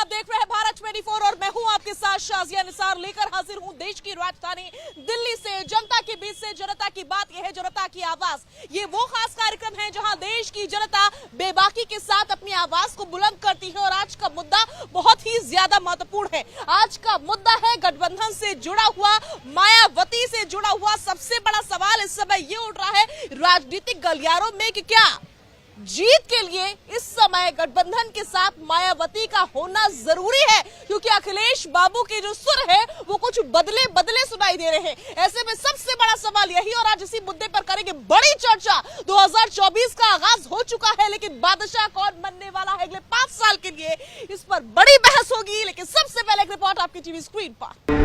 आप देख रहे हैं भारत 24 और मैं हूं आपके साथ शाजिया निसार लेकर हाजिर हूं देश की राजधानी दिल्ली से। जनता के बीच से जनता की बात, यह है जनता की आवाज। ये वो खास कार्यक्रम है जहां देश की जनता बेबाकी के साथ अपनी आवाज को बुलंद करती है और आज का मुद्दा बहुत ही ज्यादा महत्वपूर्ण है। आज का मुद्दा है गठबंधन से जुड़ा हुआ, मायावती से जुड़ा हुआ। सबसे बड़ा सवाल इस समय ये उठ रहा है राजनीतिक गलियारों में कि क्या जीत के लिए इस समय गठबंधन के साथ मायावती का होना जरूरी है, क्योंकि अखिलेश बाबू के जो सुर है वो कुछ बदले बदले सुनाई दे रहे हैं। ऐसे में सबसे बड़ा सवाल यही, और आज इसी मुद्दे पर करेंगे बड़ी चर्चा। 2024 का आगाज हो चुका है, लेकिन बादशाह कौन बनने वाला है अगले 5 साल के लिए, इस पर बड़ी बहस होगी। लेकिन सबसे पहले एक रिपोर्ट आपकी टीवी स्क्रीन पर।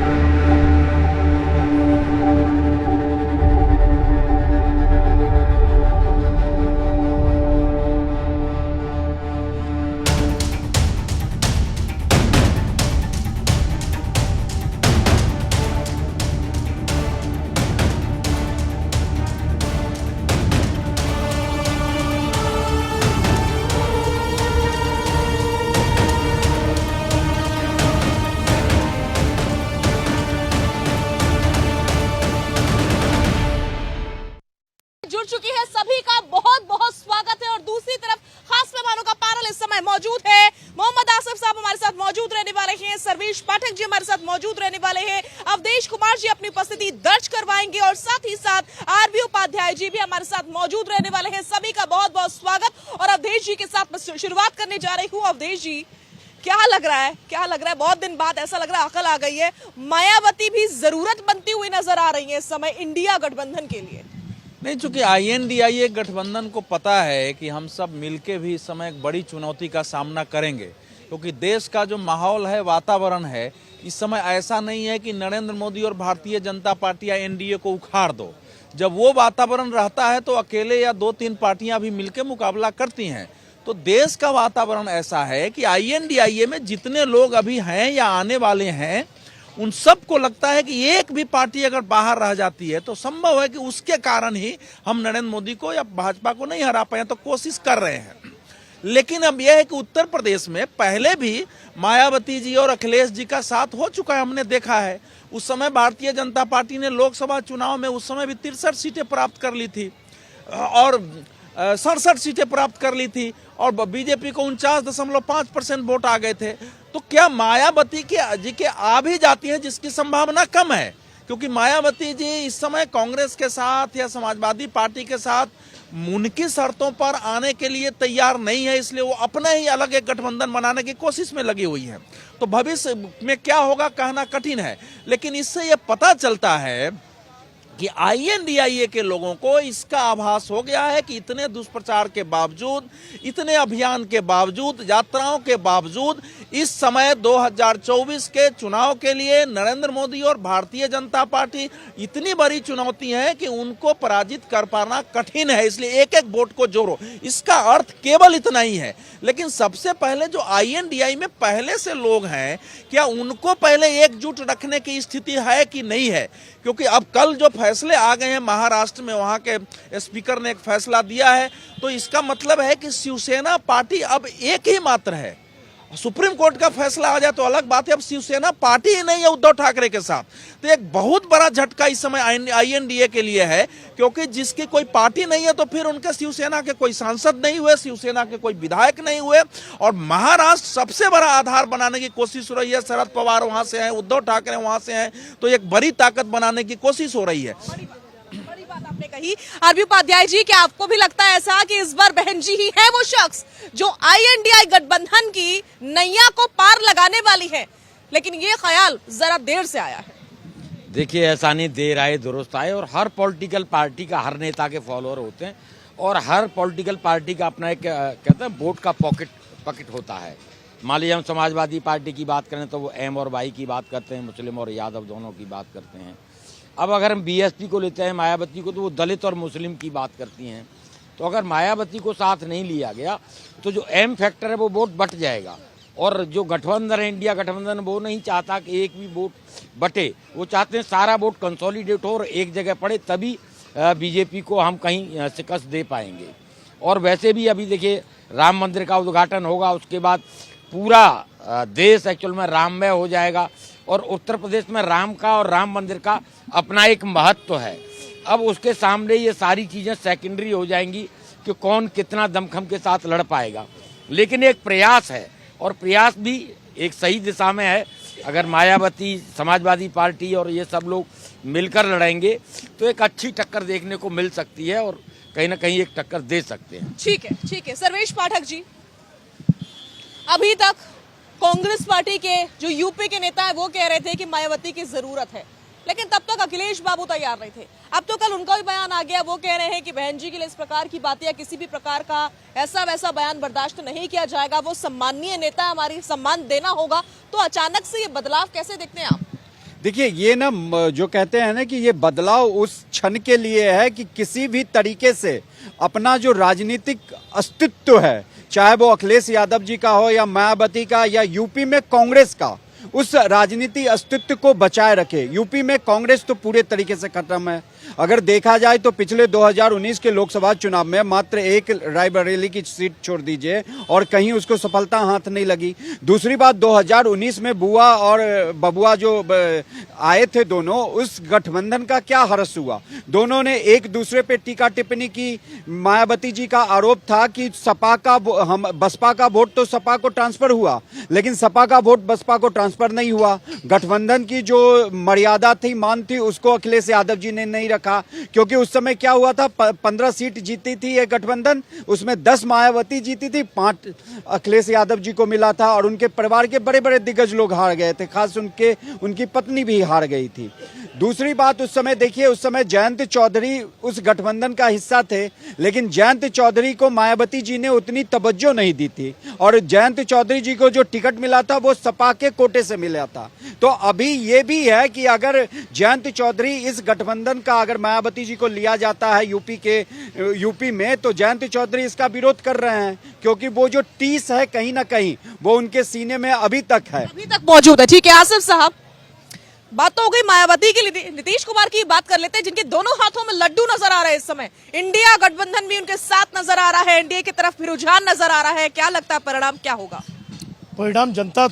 जुड़ चुकी है, सभी का बहुत बहुत स्वागत है। और दूसरी तरफ खास मेहमानों का पैनल इस समय मौजूद है। मोहम्मद आसिफ साहब हमारे साथ मौजूद रहने वाले हैं, सर्वेश पाठक जी हमारे साथ मौजूद रहने वाले हैं, अवधेश कुमार जी अपनी उपस्थिति दर्ज करवाएंगे और साथ ही साथ आरबी उपाध्याय जी भी हमारे साथ मौजूद रहने वाले हैं। सभी का बहुत बहुत स्वागत। और अवधेश जी के साथ मैं शुरुआत करने जा रही हूँ। अवधेश जी, क्या लग रहा है बहुत दिन बाद ऐसा लग रहा है अकल आ गई है, मायावती भी जरूरत बनती हुई नजर आ रही है इस समय इंडिया गठबंधन के लिए? नहीं, चूंकि INDIA गठबंधन को पता है कि हम सब मिलके भी इस समय एक बड़ी चुनौती का सामना करेंगे, क्योंकि देश का जो माहौल है, वातावरण है, इस समय ऐसा नहीं है कि नरेंद्र मोदी और भारतीय जनता पार्टी या NDA को उखाड़ दो। जब वो वातावरण रहता है तो अकेले या 2-3 पार्टियां भी मिलके मुकाबला करती हैं। तो देश का वातावरण ऐसा है कि INDIA में जितने लोग अभी हैं या आने वाले हैं, उन सबको लगता है कि एक भी पार्टी अगर बाहर रह जाती है तो संभव है कि उसके कारण ही हम नरेंद्र मोदी को या भाजपा को नहीं हरा पाए। तो कोशिश कर रहे हैं। लेकिन अब यह है कि उत्तर प्रदेश में पहले भी मायावती जी और अखिलेश जी का साथ हो चुका है, हमने देखा है। उस समय भारतीय जनता पार्टी ने लोकसभा चुनाव में उस समय भी 63 सीटें प्राप्त कर ली थी और 67 सीटें प्राप्त कर ली थी और बीजेपी को 49.5% वोट आ गए थे। तो क्या मायावती जी के आ भी जाती है, जिसकी संभावना कम है, क्योंकि मायावती जी इस समय कांग्रेस के साथ या समाजवादी पार्टी के साथ उनकी शर्तों पर आने के लिए तैयार नहीं है, इसलिए वो अपने ही अलग एक गठबंधन बनाने की कोशिश में लगी हुई है। तो भविष्य में क्या होगा कहना कठिन है, लेकिन इससे ये पता चलता है कि INDIA के लोगों को इसका आभास हो गया है कि इतने दुष्प्रचार के बावजूद, इतने अभियान के बावजूद, यात्राओं के बावजूद इस समय 2024 के चुनाव के लिए नरेंद्र मोदी और भारतीय जनता पार्टी इतनी बड़ी चुनौती है कि उनको पराजित कर पाना कठिन है। इसलिए एक एक वोट को जोड़ो, इसका अर्थ केवल इतना ही है। लेकिन सबसे पहले जो INDIA में पहले से लोग हैं, क्या उनको पहले एकजुट रखने की स्थिति है कि नहीं है? क्योंकि अब कल जो फैसले आ गए हैं महाराष्ट्र में, वहां के स्पीकर ने एक फैसला दिया है, तो इसका मतलब है कि शिवसेना पार्टी अब एक ही मात्र है। सुप्रीम कोर्ट का फैसला आ जाए तो अलग बात है, अब शिवसेना पार्टी ही नहीं है उद्धव ठाकरे के साथ। तो एक बहुत बड़ा झटका इस समय INDA के लिए है, क्योंकि जिसकी कोई पार्टी नहीं है तो फिर उनके शिवसेना के कोई सांसद नहीं हुए, शिवसेना के कोई विधायक नहीं हुए। और महाराष्ट्र सबसे बड़ा आधार बनाने की कोशिश हो रही है। शरद पवार वहां से हैं, उद्धव ठाकरे वहां से हैं, तो एक बड़ी ताकत बनाने की कोशिश हो रही है। बड़ी बात आपने कही। आरबी उपाध्याय जी, क्या आपको भी लगता है ऐसा कि इस बार बहन जी ही है वो शख्स जो INDIA गठबंधन की नैया को पार लगाने वाली है? लेकिन ये ख्याल जरा देर से आया है। देखिए, ऐसा नहीं देर आए दुरुस्त आए। और हर पॉलिटिकल पार्टी का, हर नेता के फॉलोअर होते हैं और हर पॉलिटिकल पार्टी का अपना एक कहते हैं वोट का पॉकेट होता है। मान लीजिए हम समाजवादी पार्टी की बात करें तो वो M और Y की बात करते हैं, मुस्लिम और यादव दोनों की बात करते हैं। अब अगर हम BSP को लेते हैं, मायावती को, तो वो दलित और मुस्लिम की बात करती हैं। तो अगर मायावती को साथ नहीं लिया गया तो जो M फैक्टर है वो वोट बट जाएगा। और जो गठबंधन है, इंडिया गठबंधन, वो नहीं चाहता कि एक भी वोट बटे। वो चाहते हैं सारा वोट कंसोलिडेट हो और एक जगह पड़े, तभी बीजेपी को हम कहीं शिकस्त दे पाएंगे। और वैसे भी अभी देखिए राम मंदिर का उद्घाटन होगा, उसके बाद पूरा देश एक्चुअल में राममय हो जाएगा। और उत्तर प्रदेश में राम का और राम मंदिर का अपना एक महत्व है। अब उसके सामने ये सारी चीज़ें सेकेंडरी हो जाएंगी कि कौन कितना दमखम के साथ लड़ पाएगा। लेकिन एक प्रयास है, और प्रयास भी एक सही दिशा में है। अगर मायावती, समाजवादी पार्टी और ये सब लोग मिलकर लड़ेंगे तो एक अच्छी टक्कर देखने को मिल सकती है, और कहीं ना कहीं एक टक्कर दे सकते हैं। ठीक है। सर्वेश पाठक जी, अभी तक कांग्रेस पार्टी के जो यूपी के नेता है वो कह रहे थे कि मायावती की जरूरत है, लेकिन तब तक अखिलेश बाबू तैयार नहीं थे। अब तो कल उनका भी बयान आ गया, वो कह रहे हैं कि बहन जी के लिए इस प्रकार की बातें या किसी भी प्रकार का ऐसा वैसा बयान बर्दाश्त नहीं किया जाएगा। वो सम्माननीय नेता है, हमारी सम्मान देना होगा। तो अचानक से ये बदलाव कैसे देखते हैं आप? देखिए, ये ना जो कहते हैं ना कि ये बदलाव उस क्षण के लिए है कि किसी भी तरीके से अपना जो राजनीतिक अस्तित्व है, चाहे वो अखिलेश यादव जी का हो या मायावती का या यूपी में कांग्रेस का, उस राजनीति अस्तित्व को बचाए रखे। यूपी में कांग्रेस तो पूरे तरीके से खत्म है। अगर देखा जाए तो पिछले 2019 के लोकसभा चुनाव में मात्र एक रायबरेली की सीट छोड़ दीजिए और कहीं उसको सफलता हाथ नहीं लगी। दूसरी बात, 2019 में बुआ और बबुआ जो आए थे दोनों, उस गठबंधन का क्या हर्ष हुआ? दोनों ने एक दूसरे पे टीका टिप्पणी की। मायावती जी का आरोप था कि बसपा का वोट तो सपा को ट्रांसफर हुआ, लेकिन सपा का वोट बसपा को ट्रांसफर नहीं हुआ। गठबंधन की जो मर्यादा थी, मान थी, उसको अखिलेश यादव जी ने नहीं रखा, क्योंकि उस समय क्या हुआ था, 15 सीट जीती थी ये गठबंधन, उसमें 10 मायावती जीती थी, 5 अखिलेश यादव जी को मिला था, और उनके परिवार के बड़े बड़े दिग्गज लोग हार गए थे, खास उनकी पत्नी भी हार गई थी। दूसरी बात, उस समय देखिए, उस समय जयंत चौधरी उस गठबंधन का हिस्सा थे, लेकिन जयंत चौधरी को मायावती जी ने उतनी तवज्जो नहीं दी थी, और जयंत चौधरी जी को जो टिकट मिला था वो सपा के कोटे से मिला था। तो अभी ये भी है कि अगर जयंत चौधरी इस गठबंधन का अगर मायावती जी को लिया जाता है यूपी में, तो जयंत चौधरी इसका विरोध कर रहे हैं, क्योंकि वो जो टीस है कहीं ना कहीं वो उनके सीने में अभी तक मौजूद है। ठीक है आसिफ साहब, बात तो हो गई मायावती की। नीतीश कुमार की बात कर लेते हैं, जिनके दोनों हाथों में लड्डू नजर आ रहे हैं इस समय। इंडिया गठबंधन भी उनके साथ नजर आ रहा है, एनडीए की तरफ भी रुझान नजर आ रहा है। क्या लगता है परिणाम क्या होगा? परिणाम जनता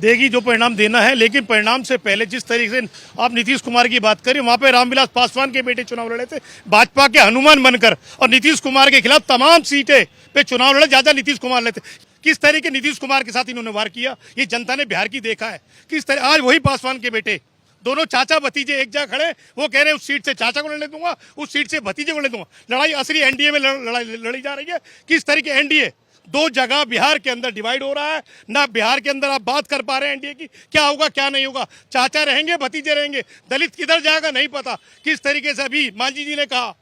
देगी जो परिणाम देना है, लेकिन परिणाम से पहले जिस तरीके से आप नीतीश कुमार की बात करें, वहां पे रामविलास पासवान के बेटे चुनाव लड़े थे भाजपा के हनुमान बनकर, और नीतीश कुमार के खिलाफ तमाम सीटें पे चुनाव लड़े, ज्यादा नीतीश कुमार लेते। किस तरीके नीतीश कुमार के साथ इन्होंने वार किया, ये जनता ने बिहार की देखा है। किस तरह आज वही पासवान के बेटे, दोनों चाचा भतीजे एक जगह खड़े, वो कह रहे हैं उस सीट से चाचा को लड़ने दूंगा, उस सीट से भतीजे को लड़ने दूंगा। लड़ाई असली एनडीए में लड़ी जा रही है। किस तरीके एनडीए दो जगह बिहार के अंदर डिवाइड हो रहा है ना। बिहार के अंदर आप बात कर पा रहे हैं एनडीए की, क्या होगा क्या नहीं होगा। चाचा रहेंगे, भतीजे रहेंगे, दलित किधर जाएगा नहीं पता। किस तरीके से अभी मांझी जी ने कहा,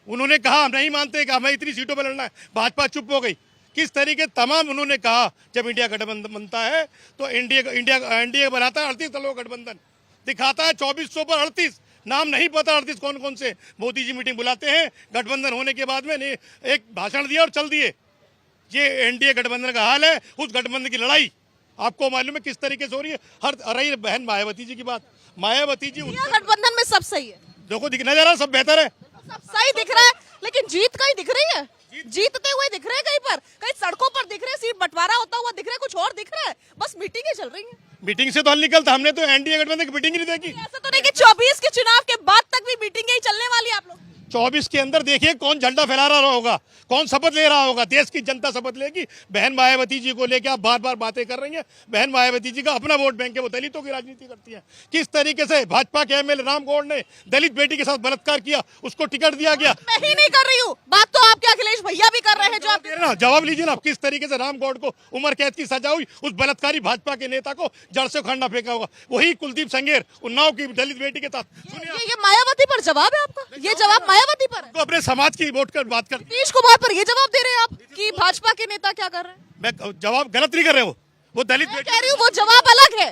उन्होंने कहा हम नहीं मानते कि हमें इतनी सीटों पर लड़ना है, भाजपा चुप हो गई। किस तरीके तमाम उन्होंने कहा, जब इंडिया गठबंधन बनता है तो एनडीए बनाता है 38 दलों का गठबंधन, दिखाता है 2400 पर 38, नाम नहीं पता 38 कौन कौन से। मोदी जी मीटिंग बुलाते हैं गठबंधन होने के बाद में, एक भाषण दिया और चल दिए। ये एनडीए गठबंधन का हाल है। उस गठबंधन की लड़ाई आपको मालूम है किस तरीके से हो रही है। रही बहन मायावती जी की बात, मायावती जी गठबंधन में सब सही है, देखो दिखना जा रहा सब बेहतर है, सब सही दिख रहा है, लेकिन जीत कहीं दिख रही है, जीतते हुए दिख रहे हैं कहीं सड़कों पर दिख रहे हैं, सीट बंटवारा होता हुआ दिख रहा है, कुछ और दिख रहा है, बस मीटिंगें चल रही हैं। मीटिंग से तो हल निकलता, हमने तो एनडीए गठबंधन की मीटिंग ही नहीं देखी। ऐसा तो नहीं कि 24 के चुनाव के बाद तक भी मीटिंगें ही चलने वाली आप लोग। 24 के अंदर देखिए कौन झंडा फैला रहा होगा, कौन शपथ ले रहा होगा। देश की जनता शपथ लेगी। बहन मायावती जी को लेकर आप बार बार बातें कर रही हैं। बहन मायावती जी का अपना वोट बैंक है, वो दलितों की राजनीति करती है। किस तरीके से भाजपा के एमएलए राम गौड़ ने दलित बेटी के साथ बलात्कार किया, उसको टिकट दिया गया। मैं ही नहीं कर रही हूँ, बात तो आपके अखिलेश भैया भी कर रहे हैं। जो आप जवाब लीजिए ना, किस तरीके से राम गौड़ को उम्र कैद की सजा हुई, उस बलात्कारी भाजपा के नेता को जड़ से उखाड़ना फेंका होगा। वही कुलदीप सेंगर उन्नाव की दलित बेटी के साथ। ये मायावती पर जवाब है आपका, ये जवाब मायावती पर है। अपने समाज की वोट कर बात कर, नीतीश कुमार पर ये जवाब दे रहे हैं आप कि भाजपा के नेता क्या कर रहे हैं। मैं जवाब गलत नहीं कर रहे हो, वो दलित कह रही हूँ वो जवाब अलग है,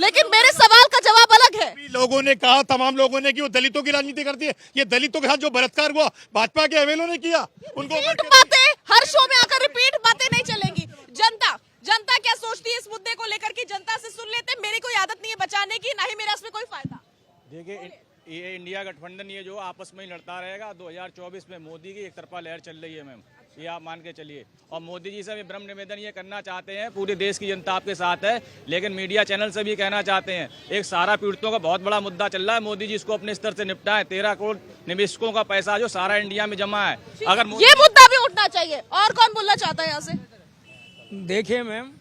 लेकिन मेरे सवाल का जवाब अलग है। लोगों ने कहा, तमाम लोगों ने कि वो दलितों की राजनीति करती है। ये दलितों के साथ जो बलात्कार हुआ भाजपा के एमएलए ने किया, उनको बातें हर शो में आकर रिपीट बातें नहीं चलेंगी। जनता क्या सोचती है इस मुद्दे को लेकर कि जनता से सुन लेते। मेरी कोई आदत नहीं है बचाने की, ना ही मेरा इसमें कोई फायदा। देखिए, ये इंडिया गठबंधन ये जो आपस में ही लड़ता रहेगा। 2024 में मोदी की एक तरफा लहर चल रही है मैम। ये आप मान के चलिए। और मोदी जी से भी ब्रह्म निवेदन ये करना चाहते हैं, पूरे देश की जनता आपके साथ है, लेकिन मीडिया चैनल से भी कहना चाहते हैं, एक सारा पीड़ितों का बहुत बड़ा मुद्दा चल रहा है, मोदी जी इसको अपने स्तर से निपटाएं। 13 करोड़ निवेशकों का पैसा जो सारा इंडिया में जमा है, अगर ये मुद्दा भी उठना चाहिए। और कौन बोलना चाहता है यहाँ से? देखिए मैम,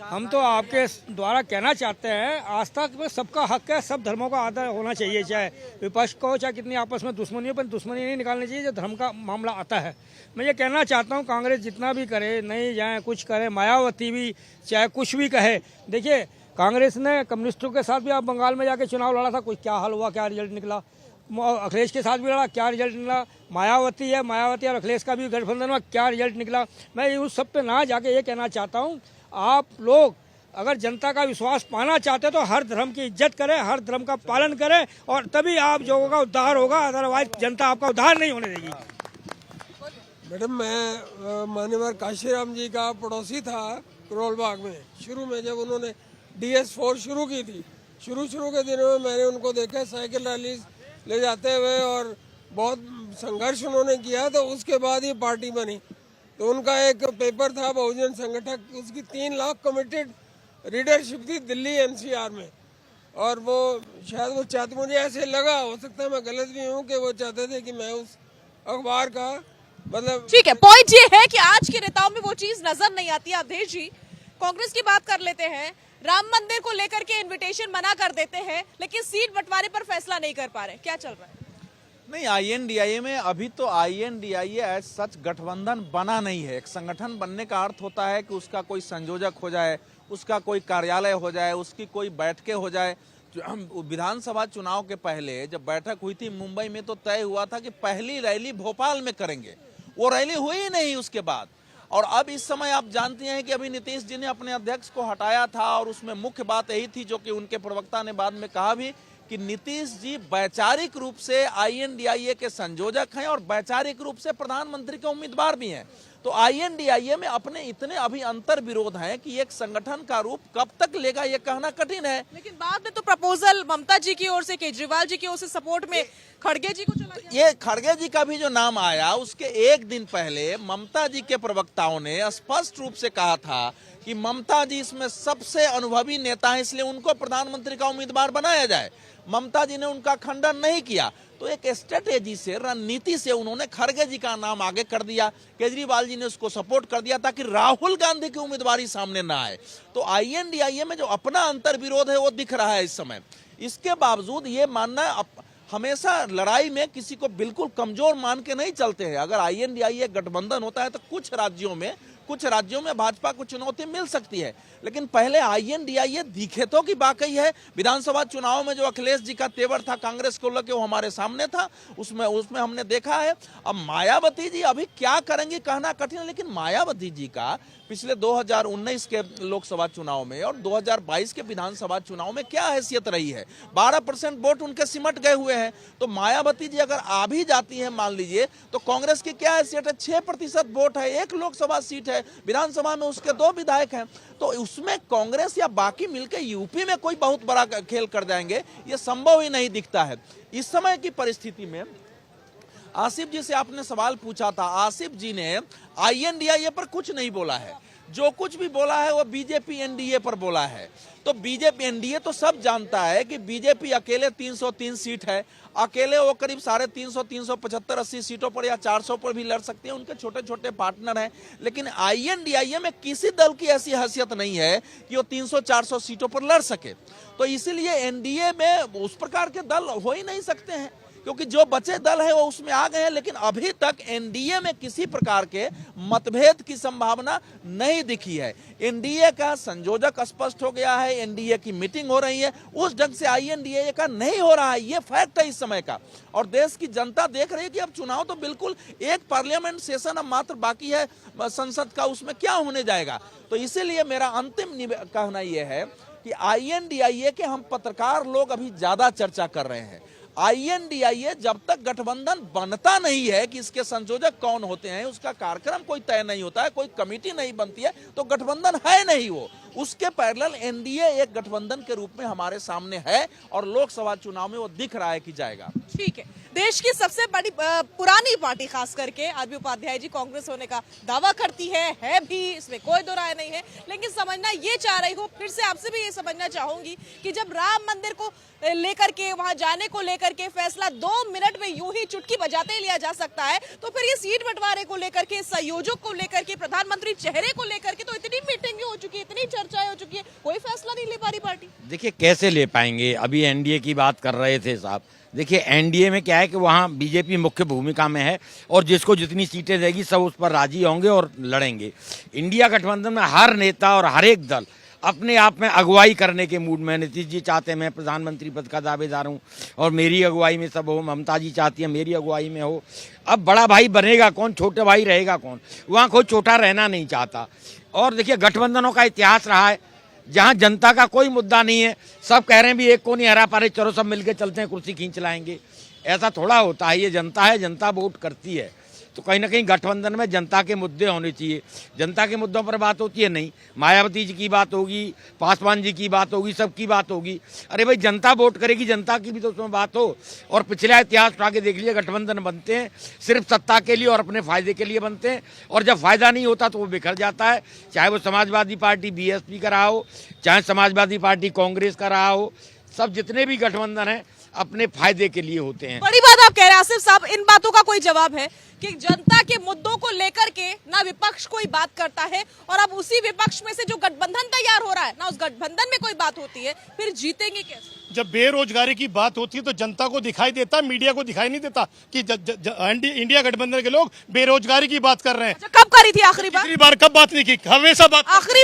हम तो आपके द्वारा कहना चाहते हैं, आस्था में सबका हक है, सब धर्मों का आदर होना चाहिए, चाहे विपक्ष को, चाहे कितनी आपस में दुश्मनी हो, पर दुश्मनी नहीं निकालनी चाहिए जब धर्म का मामला आता है। मैं ये कहना चाहता हूँ, कांग्रेस जितना भी करे, नहीं जाए कुछ करे, मायावती भी चाहे कुछ भी कहे, देखिए कांग्रेस ने कम्युनिस्टों के साथ भी आप बंगाल में जाके चुनाव लड़ा था, कुछ क्या हाल हुआ, क्या रिजल्ट निकला। अखिलेश के साथ भी लड़ा, क्या रिजल्ट निकला। मायावती है, मायावती और अखिलेश का भी गठबंधन हुआ, क्या रिजल्ट निकला। मैं उस सब पे ना जाके ये कहना चाहता हूँ, आप लोग अगर जनता का विश्वास पाना चाहते तो हर धर्म की इज्जत करें, हर धर्म का पालन करें, और तभी आप लोगों का उद्धार होगा, अदरवाइज जनता आपका उद्धार नहीं होने देगी। मैडम, मैं मान्यवर काशीराम जी का पड़ोसी था करोल बाग में। शुरू में जब उन्होंने DS4 शुरू की थी, शुरू के दिनों में मैंने उनको देखा साइकिल रैली ले जाते हुए, और बहुत संघर्ष उन्होंने किया, तो उसके बाद ये पार्टी बनी। तो उनका एक पेपर था बहुजन संगठक, उसकी 3 लाख कमिटेड रीडरशिप थी दिल्ली NCR में, और वो शायद वो चाहते, मुझे ऐसे लगा, हो सकता है मैं गलत भी हूँ, कि वो चाहते थे कि मैं उस अखबार का मतलब। ठीक है, पॉइंट ये है कि आज के नेताओं में वो चीज नजर नहीं आती। अवधेश जी, कांग्रेस की बात कर लेते हैं। राम मंदिर को लेकर के इन्विटेशन मना कर देते हैं, लेकिन सीट बंटवारे पर फैसला नहीं कर पा रहे, क्या चल रहा है? नहीं, INDIA में अभी तो INDIA एज सच गठबंधन बना नहीं है। एक संगठन बनने का अर्थ होता है कि उसका कोई संयोजक हो जाए, उसका कोई कार्यालय हो जाए, उसकी कोई बैठकें हो जाए। विधानसभा चुनाव के पहले जब बैठक हुई थी मुंबई में, तो तय हुआ था कि पहली रैली भोपाल में करेंगे, वो रैली हुई ही नहीं उसके बाद। और अब इस समय आप जानती हैं कि अभी नीतीश जी ने अपने अध्यक्ष को हटाया था, और उसमें मुख्य बात यही थी, जो कि उनके प्रवक्ता ने बाद में कहा भी, कि नीतीश जी वैचारिक रूप से INDIA के संयोजक हैं और वैचारिक रूप से प्रधानमंत्री के उम्मीदवार भी हैं। तो INDIA में अपने इतने अभी अंतर विरोध हैं कि एक संगठन का रूप कब तक लेगा ये कहना कठिन है। लेकिन बाद में तो प्रपोजल ममता जी की ओर से, केजरीवाल जी की ओर से सपोर्ट में खड़गे जी को चला गया। ये खड़गे जी का भी जो नाम आया, उसके एक दिन पहले ममता जी के प्रवक्ताओं ने स्पष्ट रूप से कहा था कि ममता जी इसमें सबसे अनुभवी नेता है, इसलिए उनको प्रधानमंत्री का उम्मीदवार बनाया जाए। ममता जी ने उनका खंडन नहीं किया, तो एक स्ट्रेटेजी से, रणनीति से उन्होंने खड़गे जी का नाम आगे कर दिया। केजरीवाल जी ने उसको सपोर्ट कर दिया ताकि राहुल गांधी की उम्मीदवारी सामने ना आए। तो INDIA में जो अपना अंतर विरोध है वो दिख रहा है इस समय। इसके बावजूद ये मानना, हमेशा लड़ाई में किसी को बिल्कुल कमजोर मान के नहीं चलते हैं। अगर INDIA गठबंधन होता है तो कुछ राज्यों में भाजपा को चुनौती मिल सकती है, लेकिन पहले INDIA दिखे तो कि वाकई है। विधानसभा चुनाव में जो अखिलेश जी का तेवर था कांग्रेस को लेकर, वो हमारे सामने था, उसमें हमने देखा है। अब मायावती जी अभी क्या करेंगी कहना कठिन है, लेकिन मायावती जी का पिछले 2019 के लोकसभा चुनाव में और 2022 के विधानसभा चुनाव में क्या हैसियत रही है। 12% वोट उनके सिमट गए हुए हैं। तो मायावती जी अगर आ भी जाती है मान लीजिए, तो कांग्रेस की क्या हैसियत है? 6% वोट है, 1 लोकसभा सीट है, विधानसभा में उसके 2 विधायक हैं। तो उसमें कांग्रेस या बाकी मिलकर यूपी में कोई बहुत बड़ा खेल कर जाएंगे, ये संभव ही नहीं दिखता है इस समय की परिस्थिति में। आसिफ जी से आपने सवाल पूछा था, आसिफ जी ने INDIA पर कुछ नहीं बोला है, जो कुछ भी बोला है वो बीजेपी NDA पर बोला है। तो बीजेपी NDA तो सब जानता है कि बीजेपी अकेले 303 सीट है, अकेले वो करीब 350, 375, 80 सीटों पर या 400 पर भी लड़ सकते हैं, उनके छोटे छोटे पार्टनर हैं। लेकिन INDIA में किसी दल की ऐसी हैसियत नहीं है कि वो 300-400 सीटों पर लड़ सके। तो इसीलिए NDA में उस प्रकार के दल हो ही नहीं सकते हैं, क्योंकि जो बचे दल है वो उसमें आ गए हैं। लेकिन अभी तक NDA में किसी प्रकार के मतभेद की संभावना नहीं दिखी है। NDA का संयोजक स्पष्ट हो गया है, NDA की मीटिंग हो रही है, उस ढंग से INDA का नहीं हो रहा है, ये फैक्ट है इस समय का। और देश की जनता देख रही है कि अब चुनाव तो बिल्कुल, एक पार्लियामेंट सेशन अब मात्र बाकी है संसद का, उसमें क्या होने जाएगा। तो इसीलिए मेरा अंतिम कहना यह है कि INDIA के हम पत्रकार लोग अभी ज्यादा चर्चा कर रहे हैं। INDIA जब तक गठबंधन बनता नहीं है कि इसके संयोजक कौन होते हैं, उसका कार्यक्रम कोई तय नहीं होता है, कोई कमेटी नहीं बनती है, तो गठबंधन है नहीं। वो उसके पैरेलल NDA एक गठबंधन के रूप में हमारे सामने है और लोकसभा चुनाव में वो दिख रहा है कि जाएगा। ठीक है। देश की सबसे बड़ी पुरानी पार्टी खास करके आरबी उपाध्याय जी कांग्रेस होने का दावा करती है भी, इसमें कोई दो राय नहीं है। लेकिन समझना ये चाह रही हूँ, फिर से आपसे भी ये समझना चाहूंगी कि जब राम मंदिर को लेकर के, वहां जाने को लेकर के फैसला 2 मिनट में यूं ही चुटकी बजाते ही लिया जा सकता है, तो फिर ये सीट बंटवारे को लेकर के, संयोजक को लेकर के, प्रधानमंत्री चेहरे को लेकर के तो इतनी मीटिंग हो चुकी है, इतनी चर्चाएं हो चुकी है, कोई फैसला नहीं ले पा रही पार्टी। देखिए कैसे ले पाएंगे, अभी एनडीए की बात कर रहे थे साहब। देखिए एनडीए में क्या है कि वहाँ बीजेपी मुख्य भूमिका में है और जिसको जितनी सीटें देगी सब उस पर राजी होंगे और लड़ेंगे। इंडिया गठबंधन में हर नेता और हर एक दल अपने आप में अगुवाई करने के मूड में। नीतीश जी चाहते हैं मैं प्रधानमंत्री पद का दावेदार हूँ और मेरी अगुवाई में सब हो, ममता जी चाहती है मेरी अगुवाई में हो। अब बड़ा भाई बनेगा कौन, छोटे भाई रहेगा कौन, वहाँ कोई छोटा रहना नहीं चाहता। और देखिए गठबंधनों का इतिहास रहा है जहाँ जनता का कोई मुद्दा नहीं है, सब कह रहे हैं भी एक को नहीं हरा पा रहे, चलो सब मिलके चलते हैं कुर्सी खींच लाएंगे। ऐसा थोड़ा होता है, ये जनता है, जनता वोट करती है। तो कहीं ना कहीं गठबंधन में जनता के मुद्दे होने चाहिए। जनता के मुद्दों पर बात होती है नहीं, मायावती जी की बात होगी, पासवान जी की बात होगी, सबकी बात होगी। अरे भाई जनता वोट करेगी, जनता की भी तो उसमें बात हो। और पिछला इतिहास उठा के देख लीजिए, गठबंधन बनते हैं सिर्फ सत्ता के लिए और अपने फायदे के लिए बनते हैं, और जब फायदा नहीं होता तो वो बिखर जाता है। चाहे वो समाजवादी पार्टी बीएसपी का रहा हो, चाहे समाजवादी पार्टी कांग्रेस का रहा हो, सब जितने भी गठबंधन हैं अपने फायदे के लिए होते हैं। बड़ी बात आप कह रहे हैं आसिफ साहब, इन बातों का कोई जवाब है कि जनता के मुद्दों को लेकर के ना विपक्ष कोई बात करता है, और अब उसी विपक्ष में से जो गठबंधन तैयार हो रहा है ना, उस गठबंधन में कोई बात होती है, फिर जीतेंगे कैसे? जब बेरोजगारी की बात होती है तो जनता को दिखाई देता, मीडिया को दिखाई नहीं देता कि इंडिया गठबंधन के लोग बेरोजगारी की बात कर रहे हैं। कब करी थी आखिरी बार? कब बात नहीं की, हमेशा बात। आखिरी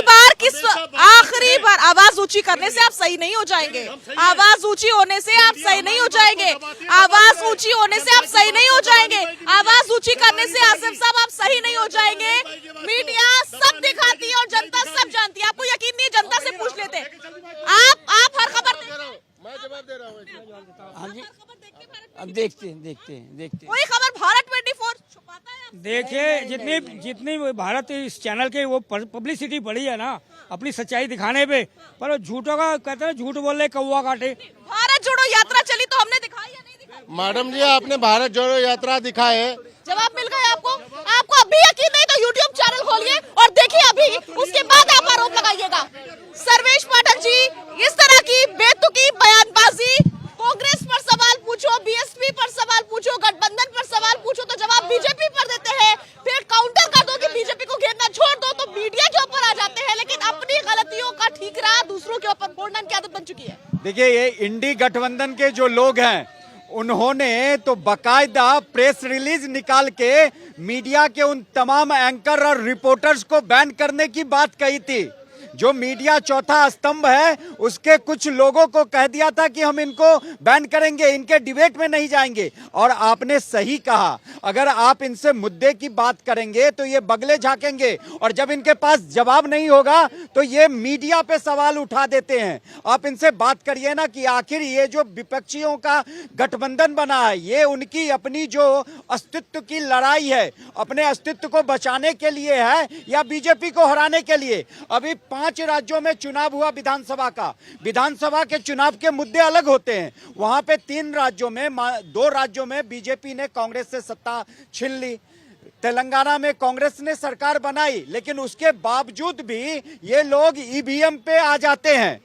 बार आवाज ऊंची करने से आप सही नहीं हो जाएंगे, आवाज ऊंची होने से आप सही नहीं हो जाएंगे, आवाज ऊंची होने से आप सही नहीं हो जाएंगे, आवाज ऊंची करने से आसिफ साहब आप सही नहीं हो जाएंगे। मीडिया सब दिखाती है और जनता सब जानती है, आपको यकीन नहीं है, जनता से पूछ लेते हैं। आप हर खबर मैं जवाब दे रहा हूँ। हाँ जी, अब देखते हैं। कोई खबर भारत 24 छुपाता है? देखिए जितनी भारत इस चैनल के वो पब्लिसिटी बढ़ी है ना अपनी सच्चाई दिखाने पे, पर झूठों का कहते हैं झूठ बोल रहे कौवा काटे। भारत जोड़ो यात्रा चली तो हमने दिखाई या नहीं दिखाई? मैडम जी आपने भारत जोड़ो यात्रा दिखाए, जवाब मिल गया आपको? आपको अभी यकीन नहीं तो यूट्यूब चैनल खोलिए और देखिए अभी, उसके बाद आप आरोप लगाइएगा। सर्वेश पाठक जी, इस तरह की बेतुकी बयानबाजी, कांग्रेस पर सवाल पूछो, बीएसपी पर सवाल पूछो, गठबंधन पर सवाल पूछो तो जवाब बीजेपी पर देते हैं, फिर काउंटर कर दो कि बीजेपी को घेरना छोड़ दो तो मीडिया के ऊपर आ जाते हैं। लेकिन अपनी गलतियों का ठीकरा दूसरों के ऊपर फोड़ना की आदत बन चुकी है। देखिए ये इंडी गठबंधन के जो लोग हैं उन्होंने तो बकायदा प्रेस रिलीज निकाल के मीडिया के उन तमाम एंकर और रिपोर्टर्स को बैन करने की बात कही थी। जो मीडिया चौथा स्तंभ है उसके कुछ लोगों को कह दिया था कि हम इनको बैन करेंगे, इनके डिबेट में नहीं जाएंगे। और आपने सही कहा, अगर आप इनसे मुद्दे की बात करेंगे तो ये बगले झांकेंगे, और जब इनके पास जवाब नहीं होगा तो ये मीडिया पे सवाल उठा देते हैं। आप इनसे बात करिए ना कि आखिर ये जो विपक्षियों का गठबंधन बना है, ये उनकी अपनी जो अस्तित्व की लड़ाई है, अपने अस्तित्व को बचाने के लिए है या बीजेपी को हराने के लिए? अभी 5 राज्यों में चुनाव हुआ विधानसभा का। विधानसभा के चुनाव के मुद्दे अलग होते हैं। वहां पे 3 राज्यों में, 2 राज्यों में बीजेपी ने कांग्रेस से सत्ता छीन ली, तेलंगाना में कांग्रेस ने सरकार बनाई, लेकिन उसके बावजूद भी ये लोग ईवीएम पे आ जाते हैं।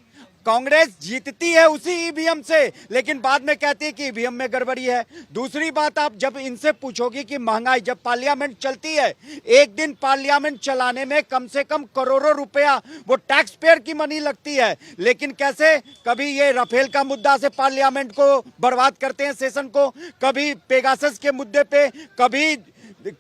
कांग्रेस जीतती है उसी ईवीएम से, लेकिन बाद में कहती है कि ईवीएम में गड़बड़ी है। दूसरी बात, आप जब इनसे पूछोगे कि महंगाई, जब पार्लियामेंट चलती है, एक दिन पार्लियामेंट चलाने में कम से कम करोड़ों रुपया वो टैक्स पेयर की मनी लगती है, लेकिन कैसे कभी ये राफेल का मुद्दा से पार्लियामेंट को बर्बाद करते हैं, सेशन को, कभी पेगासस के मुद्दे पे, कभी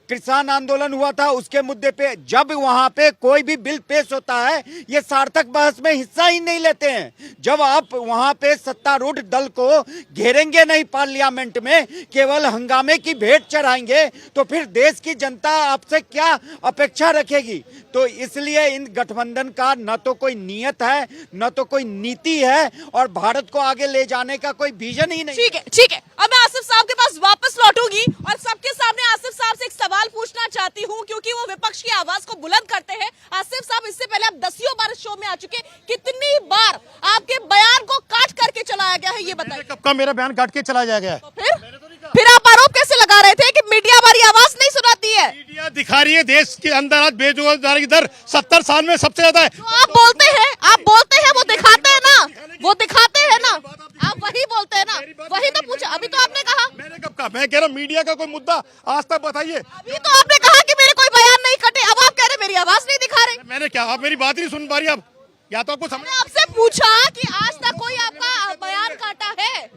किसान आंदोलन हुआ था उसके मुद्दे पे। जब वहां पे कोई भी बिल पेश होता है ये सार्थक बहस में हिस्सा ही नहीं लेते हैं। जब आप वहां पे सत्तारूढ़ दल को घेरेंगे नहीं पार्लियामेंट में, केवल हंगामे की भेंट चढ़ाएंगे, तो फिर देश की जनता आपसे क्या अपेक्षा रखेगी? तो इसलिए इन गठबंधन का न तो कोई नियत है, न तो कोई नीति है, और भारत को आगे ले जाने का कोई विजन ही नहीं। ठीक है। अब मैं आसिफ साहब के पास वापस लौटूंगी और सबके सामने आसिफ साहब से एक सवाल पूछना चाहती हूं, क्योंकि वो विपक्ष की आवाज को बुलंद करते हैं। आसिफ साहब, इससे पहले आप 10 बार शो में आ चुके, कितनी बार आपके बयान को काट करके चलाया गया है ये बताइए? कब का मेरा बयान काट के चला जाएगा? तो फिर फिर आप आरोप कैसे लगा रहे थे कि मीडिया हमारी आवाज नहीं सुनाती है? मीडिया दिखा रही है देश के अंदर आज बेरोजगारी की दर 70 साल में सबसे ज्यादा है। जो आप बोलते हैं वो दिखाते हैं ना, वो दिखाते हैं ना, आप वही बोलते हैं ना, वही तो पूछा। अभी तो आपने कहा, मैंने कब कहा? मैं कह रहा हूँ मीडिया का कोई मुद्दा आज तक बताइए। अभी तो आपने कहा कि मेरे कोई बयान नहीं कटे, अब आप कह रहे मेरी आवाज नहीं दिखा रहे। मैंने क्या, आप मेरी बात नहीं सुन पा रही अब, या तो आपको समझ। मैंने आपसे पूछा कि आज तक कोई आपका बयान काटा है?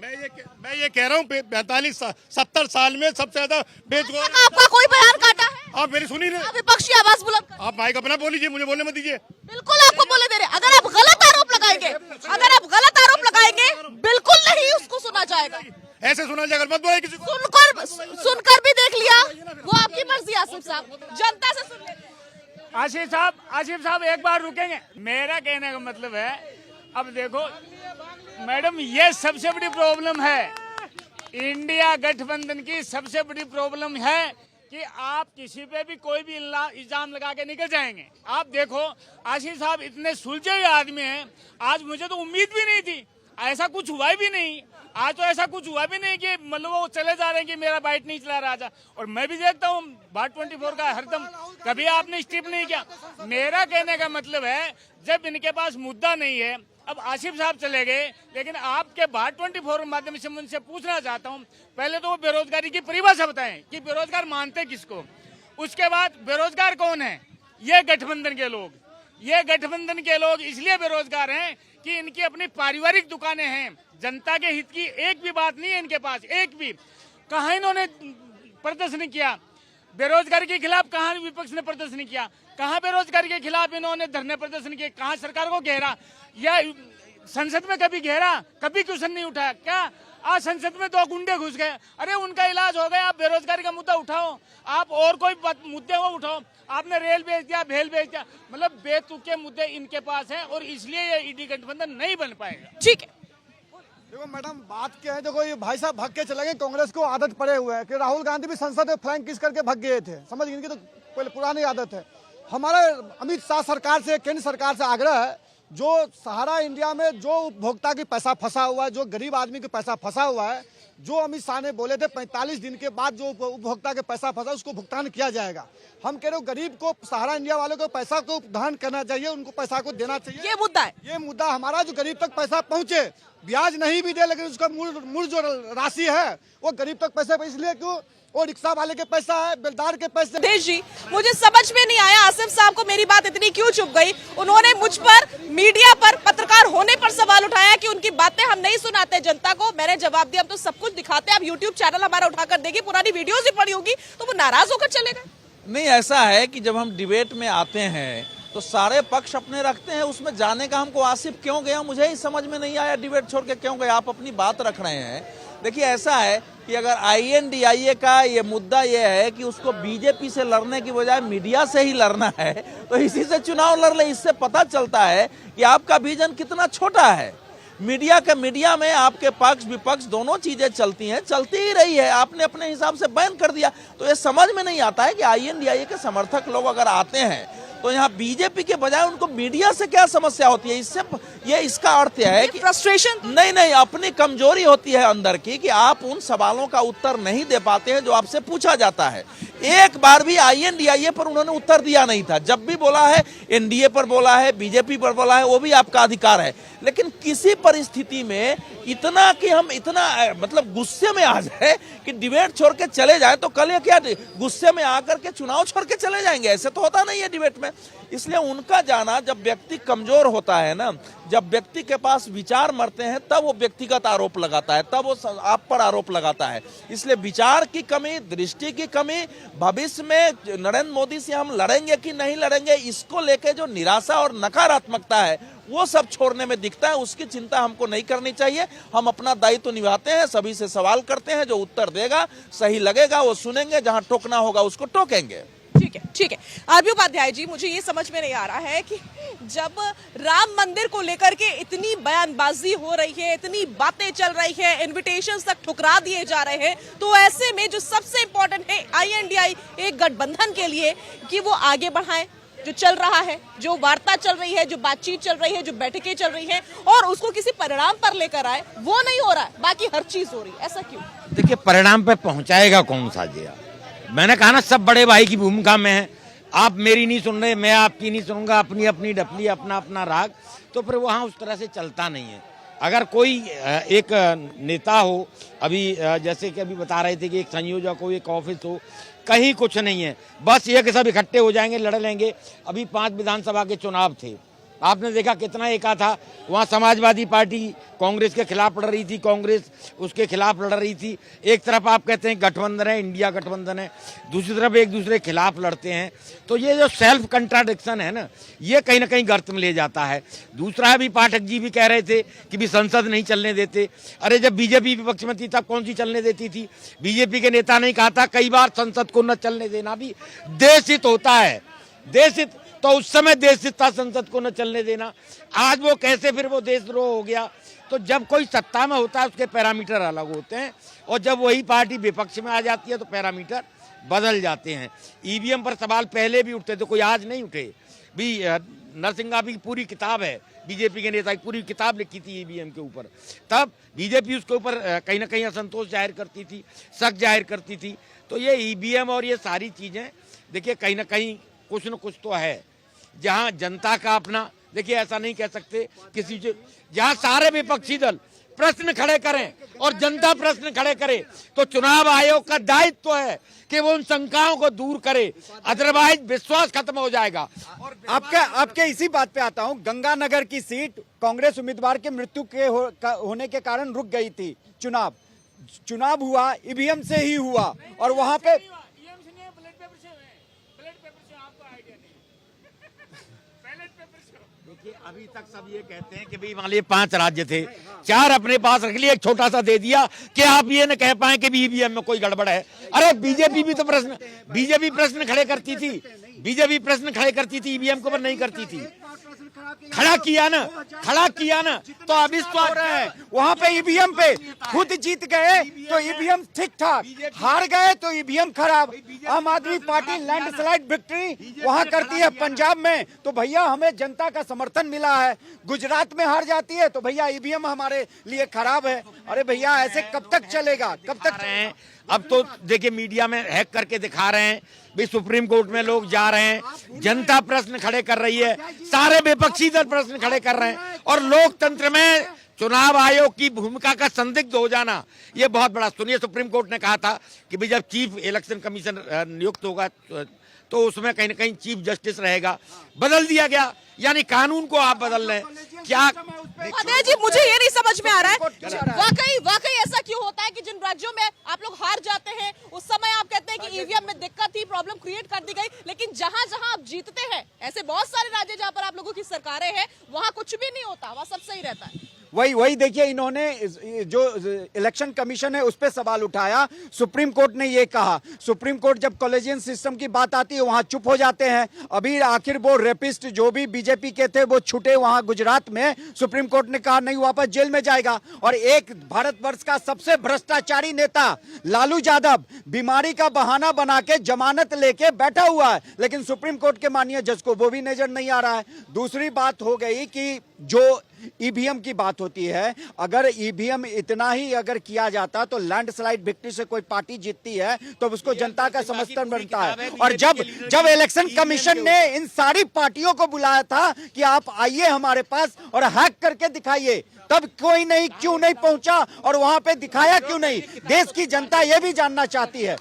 मैं ये कह रहा हूँ 70 साल में सबसे ज्यादा बेरोजगार। आपका कोई बयान काटा है? आप मेरी सुनी नहीं। आप विपक्षी आवाज बुलंद कर। आप माइक अपना बोल लीजिए, मुझे बोलने मत दीजिए। बिल्कुल आपको बोले दे रहे। अगर आप गलत आरोप लगाएंगे, बिल्कुल नहीं उसको सुना जाएगा। ऐसे सुना जाएगा, मत बोले किसी को। सुनकर भी देख लिया, वो आपकी मर्जी। आसिफ साहब, जनता से सुन लेते हैं। आसिफ साहब एक बार रुकेंगे। मेरा कहने का मतलब है, अब देखो मैडम, ये सबसे बड़ी प्रॉब्लम है इंडिया गठबंधन की। सबसे बड़ी प्रॉब्लम है कि आप किसी पे भी कोई भी इल्जाम लगा के निकल जाएंगे। आप देखो आशीष साहब इतने सुलझे हुए आदमी हैं, आज मुझे तो उम्मीद भी नहीं थी, ऐसा कुछ हुआ भी नहीं। आज तो ऐसा कुछ हुआ भी नहीं कि मतलब वो चले जा रहे हैं कि मेरा बाइट नहीं चला रहा था। और मैं भी देखता हूँ बाट 24 का हरदम, कभी आपने स्टिप नहीं किया। मेरा कहने का मतलब है, जब इनके पास मुद्दा नहीं है, अब आसिफ साहब चले गए, लेकिन आपके बाट 24 के माध्यम से मैं उनसे पूछना चाहता हूँ, पहले तो वो बेरोजगारी की परिभाषा बताएं कि बेरोजगार मानते किसको। उसके बाद बेरोजगार कौन है? ये गठबंधन के लोग। ये गठबंधन के लोग इसलिए बेरोजगार हैं कि इनकी अपनी पारिवारिक दुकानें हैं। जनता के हित की एक भी बात नहीं है इनके पास, एक भी। कहाँ इन्होंने प्रदर्शन किया बेरोजगारी के खिलाफ? कहाँ विपक्ष ने प्रदर्शन किया? कहाँ बेरोजगारी के खिलाफ इन्होंने धरने प्रदर्शन किए? कहाँ सरकार को घेरा या संसद में कभी घेरा? कभी क्वेश्चन नहीं उठाया क्या? आज संसद में 2 गुंडे घुस गए, अरे उनका इलाज हो गया। आप बेरोजगारी का मुद्दा उठाओ, आप और कोई मुद्दे को उठाओ। आपने रेल बेच दिया, भेल बेच दिया, मतलब बेतुके मुद्दे इनके पास हैं और इसलिए ये ईडी गठबंधन नहीं बन पाएगा। ठीक है, देखो मैडम, बात क्या है, देखो ये भाई साहब भाग के चले गए। कांग्रेस को आदत पड़े हुए है कि राहुल गांधी भी संसद में फ्लैंक किस करके भाग गए थे, समझ गए। इनकी तो पहले पुरानी आदत है। हमारा अमित शाह सरकार से, केंद्र सरकार से आग्रह है, जो सहारा इंडिया में जो उपभोक्ता की पैसा फंसा हुआ है, जो गरीब आदमी का पैसा फंसा हुआ है, जो अमित शाह ने बोले थे 45 दिन के बाद जो उपभोक्ता के पैसा फंसा उसको भुगतान किया जाएगा। हम कह रहे हो गरीब को, सहारा इंडिया वालों को पैसा को भुगतान करना चाहिए, उनको पैसा को देना चाहिए। ये मुद्दा है। ये मुद्दा हमारा, जो गरीब तक पैसा पहुंचे, ब्याज नहीं भी दे लेकिन उसका मूल जो राशि है वो गरीब तक पैसे, इसलिए क्यों वो रिक्शा वाले के पैसा है, बेलदार के पैसे। देश जी, मुझे समझ में नहीं आया आसिफ साहब को मेरी बात इतनी क्यों चुप गई। उन्होंने मुझ पर, मीडिया पर, पत्रकार होने पर सवाल उठाया कि उनकी बातें हम नहीं सुनाते जनता को। मैंने जवाब दिया, हम तो सब कुछ दिखाते हैं। अब यूट्यूब चैनल हमारा उठाकर देगी, पुरानी वीडियोस ही पड़ी होगी, तो वो नाराज होकर चले गए। नहीं, ऐसा है कि जब हम डिबेट में आते हैं तो सारे पक्ष अपने रखते हैं, उसमें जाने का हमको आसिफ क्यों गया मुझे ही समझ में नहीं आया। डिबेट छोड़ के क्यों गए? आप अपनी बात रख रहे हैं। देखिए ऐसा है कि अगर INDIA का ये मुद्दा ये है कि उसको बीजेपी से लड़ने की बजाय मीडिया से ही लड़ना है, तो इसी से चुनाव लड़ ले। इससे पता चलता है कि आपका विजन कितना छोटा है। मीडिया में आपके पक्ष विपक्ष दोनों चीजें चलती हैं, चलती ही रही है। आपने अपने हिसाब से बैन कर दिया, तो ये समझ में नहीं आता है कि INDIA के समर्थक लोग अगर आते हैं तो यहाँ बीजेपी के बजाय उनको मीडिया से क्या समस्या होती है? इसका अर्थ है कि फ्रस्ट्रेशन नहीं, अपनी कमजोरी होती है अंदर की कि आप उन सवालों का उत्तर नहीं दे पाते हैं जो आपसे पूछा जाता है। एक बार भी INDIA पर उन्होंने उत्तर दिया नहीं था। जब भी बोला है, NDA पर बोला है, बीजेपी पर बोला है, वो भी आपका अधिकार है। लेकिन किसी परिस्थिति में इतना कि हम इतना मतलब गुस्से में आ जाए कि डिबेट छोड़ के चले जाए, तो कल ये क्या गुस्से में आकर के चुनाव छोड़ के चले जाएंगे? ऐसे तो होता नहीं है डिबेट में। इसलिए उनका जाना, जब व्यक्ति कमजोर होता है ना, जब व्यक्ति के पास विचार मरते हैं, तब वो व्यक्तिगत आरोप लगाता है, तब वो आप पर आरोप लगाता है। इसलिए विचार की कमी, दृष्टि की कमी, भविष्य में नरेंद्र मोदी से हम लड़ेंगे कि नहीं लड़ेंगे, इसको लेके जो निराशा और नकारात्मकता है वो सब छोड़ने में दिखता है। उसकी चिंता हमको नहीं करनी चाहिए। हम अपना दायित्व निभाते हैं, सभी से सवाल करते हैं, जो उत्तर देगा, सही लगेगा वो सुनेंगे, जहां टोकना होगा उसको टोकेंगे। ठीक है। आरबी उपाध्याय जी, मुझे ये समझ में नहीं आ रहा है कि जब राम मंदिर को लेकर के इतनी बयानबाजी हो रही है, इतनी बातें चल रही है, इनविटेशंस तक ठुकरा दिए जा रहे हैं, तो ऐसे में जो सबसे इंपॉर्टेंट है INDIA एक गठबंधन के लिए कि वो आगे बढ़ाएं, जो चल रहा है, जो वार्ता चल रही है, जो बातचीत चल रही है, जो बैठकें चल रही हैं और उसको किसी परिणाम पर लेकर आए, वो नहीं हो रहा है, बाकी हर चीज हो रही है। ऐसा क्यों? देखिए, परिणाम पे पहुंचाएगा कौन सा जी? मैंने कहा ना, सब बड़े भाई की भूमिका में है। आप मेरी नहीं सुन रहे, मैं आपकी नहीं सुनूंगा, अपनी अपनी डपली, अपना अपना राग, तो फिर वहाँ उस तरह से चलता नहीं है। अगर कोई एक नेता हो, अभी जैसे कि अभी बता रहे थे कि एक संयोजक हो, एक ऑफिस हो, कहीं कुछ नहीं है, बस ये कि सब इकट्ठे हो जाएंगे, लड़ लेंगे। अभी 5 विधानसभा के चुनाव थे, आपने देखा कितना एका था। वहाँ समाजवादी पार्टी कांग्रेस के खिलाफ लड़ रही थी, कांग्रेस उसके खिलाफ लड़ रही थी। एक तरफ आप कहते हैं गठबंधन है, इंडिया गठबंधन है, दूसरी तरफ एक दूसरे के खिलाफ लड़ते हैं। तो ये जो सेल्फ कंट्राडिक्शन है ना, ये कहीं ना कहीं गर्त में ले जाता है। दूसरा अभी पाठक जी भी कह रहे थे कि भी संसद नहीं चलने देते। अरे जब बीजेपी विपक्ष में थी तब कौन सी चलने देती थी? बीजेपी के नेता ने कहा था कई बार संसद को न चलने देना भी देश हित होता है, देश हित। तो उस समय देश हित था संसद को न चलने देना। आज वो कैसे फिर वो देशद्रोह हो गया? तो जब कोई सत्ता में होता है उसके पैरामीटर अलग होते हैं, और जब वही पार्टी विपक्ष में आ जाती है तो पैरामीटर बदल जाते हैं। ईवीएम पर सवाल पहले भी उठते थे, कोई आज नहीं उठे। भी नरसिंह की पूरी किताब है, बीजेपी के नेता की पूरी किताब लिखी थी ईवीएम के ऊपर। तब बीजेपी उसके ऊपर कहीं ना कहीं असंतोष जाहिर करती थी, शक जाहिर करती थी। तो ये ईवीएम और ये सारी चीजें देखिए कहीं ना कहीं कुछ न कुछ तो है। जहां जनता का अपना, देखिए ऐसा नहीं कह सकते किसी जहां सारे विपक्षी दल प्रश्न खड़े करें और जनता प्रश्न खड़े करे, तो चुनाव आयोग का दायित्व है कि वो उन शंकाओं को दूर करे, अदरवाइज विश्वास खत्म हो जाएगा। और आपके इसी बात पे आता हूं, गंगानगर की सीट कांग्रेस उम्मीदवार के मृत्यु के होने के कारण रुक गई थी। चुनाव हुआ ईवीएम से ही हुआ, और वहां पे अभी तक सब ये कहते हैं कि भाई मान लीजिए 5 राज्य थे, 4 अपने पास रख लिए, एक छोटा सा दे दिया कि आप ये न कह पाए कि ईवीएम में कोई गड़बड़ है। अरे बीजेपी भी तो प्रश्न खड़े करती थी, बीजेपी प्रश्न खड़े करती थी, ईवीएम के ऊपर नहीं करती थी। खड़ा किया ना, तो अविश्वास है। वहाँ पे ईवीएम पे खुद जीत गए तो ईवीएम ठीक ठाक, हार गए तो ईवीएम खराब। आम आदमी पार्टी लैंडस्लाइड विक्ट्री वहाँ करती है पंजाब में, तो भैया हमें जनता का समर्थन मिला है। गुजरात में हार जाती है तो भैया ईवीएम हमारे लिए खराब है। अरे भैया ऐसे कब तक चलेगा, कब तक? अब तो देखिए मीडिया में हैक करके दिखा रहे हैं, भी सुप्रीम कोर्ट में लोग जा रहे हैं, जनता प्रश्न खड़े कर रही है, सारे विपक्षी दल प्रश्न खड़े कर रहे हैं, और लोकतंत्र में चुनाव आयोग की भूमिका का संदिग्ध हो जाना ये बहुत बड़ा। सुनिए, सुप्रीम कोर्ट ने कहा था कि भाई जब चीफ इलेक्शन कमीशन नियुक्त होगा तो उसमें कहीं ना कहीं चीफ जस्टिस रहेगा। बदल दिया गया, यानी कानून को आप बदल रहे हैं क्या? अजय जी, मुझे ये नहीं समझ में आ रहा है वाकई ऐसा क्यों होता है कि जिन राज्यों में आप लोग हार जाते हैं उस समय आप कहते हैं कि ईवीएम में दिक्कत थी, प्रॉब्लम क्रिएट कर दी गई, लेकिन जहां जहां आप जीतते हैं, ऐसे बहुत सारे राज्य जहां पर आप लोगों की सरकारें हैं, वहां कुछ भी नहीं होता, वहां सब सही रहता है। वही देखिए, इन्होंने जो इलेक्शन कमीशन है उस पर सवाल उठाया। सुप्रीम कोर्ट ने ये कहा, सुप्रीम कोर्ट जब कॉलेजियन सिस्टम की बात आती है वहां चुप हो जाते हैं। अभी आखिर वो रेपिस्ट जो भी बीजेपी के थे वो छूटे वहां गुजरात में, सुप्रीम कोर्ट ने कहा नहीं, वापस जेल में जाएगा। और एक भारतवर्ष का सबसे भ्रष्टाचारी नेता लालू यादव बीमारी का बहाना बना के जमानत लेके बैठा हुआ है, लेकिन सुप्रीम कोर्ट के माननीय जज को वो भी नजर नहीं आ रहा है। दूसरी बात हो गई कि जो ईवीएम की बात होती है, अगर ईवीएम इतना ही अगर किया जाता तो लैंडस्लाइड विक्ट्री से कोई पार्टी जीतती है तो उसको जनता का समर्थन बनता है। और जब इलेक्शन कमीशन ने इन सारी पार्टियों को बुलाया था कि आप आइए हमारे पास और हैक करके दिखाइए, तब कोई नहीं, क्यों नहीं पहुंचा और वहां पे दिखाया क्यों नहीं? देश की जनता ये भी जानना चाहती है।